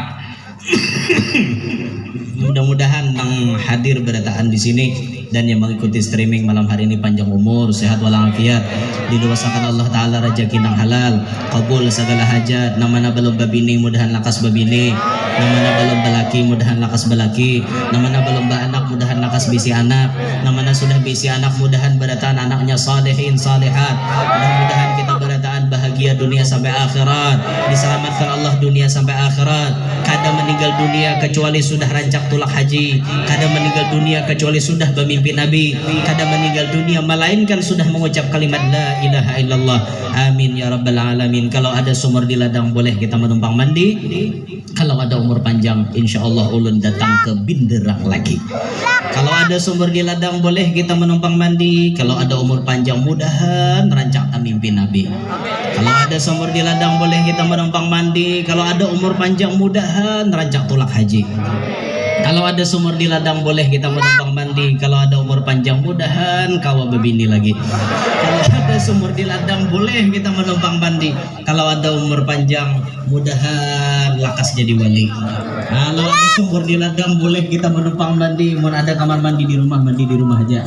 A: Mudah-mudahan yang hadir berataan di sini dan yang mengikuti streaming malam hari ini panjang umur, sehat walafiat, diluasakan Allah Ta'ala rezeki nang halal, kabul segala hajat, namanya belum babini mudahan lakas babini, namanya belum balaki mudahan lakas balaki, namanya belum anak mudahan lakas bisi anak, namanya sudah bisi anak mudahan berataan anaknya salihin salihat, mudah-mudahan kita berataan bahagia dunia sampai akhirat, diselamatkan Allah dunia sampai akhirat, kada meninggal dunia kecuali sudah rancak tulak haji, kada meninggal dunia kecuali sudah bermimpi Nabi, kada meninggal dunia melainkan sudah mengucap kalimat la ilaha illallah. Amin ya rabbal alamin. Kalau ada sumur di ladang boleh kita menumpang mandi. Kalau ada umur panjang insya Allah ulun datang ke Binderang lagi. Kalau ada sumur di ladang boleh kita menumpang mandi. Kalau ada umur panjang mudahan rancak mimpi Nabi. Kalau ada sumur di ladang boleh kita menumpang mandi. Kalau ada umur panjang mudahan rancak tulak haji. Kalau ada sumur di ladang boleh kita menumpang mandi. Kalau ada umur panjang mudahan kawa bebini lagi. Kalau ada sumur di ladang boleh kita menumpang mandi. Kalau ada umur panjang mudahan lakas jadi wali. Kalau ada sumur di ladang boleh kita menumpang mandi. Mau ada kamar mandi di rumah, mandi di rumah aja.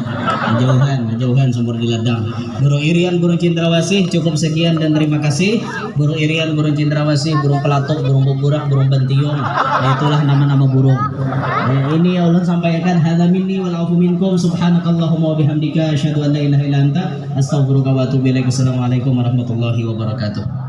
A: Jauhan sumur di ladang. Burung irian, burung cendrawasih, cukup sekian dan terima kasih. Burung irian, burung cendrawasih, burung pelatuk, burung buburak, burung bentiung. Itulah nama-nama burung. Ini ya Allah sampaikan hadza minni wal afu minkum subhanakallahumma wa bihamdika asyhadu an la ilaha illa anta astaghfiruka wa atubu ilaik. Assalamualaikum warahmatullahi wabarakatuh.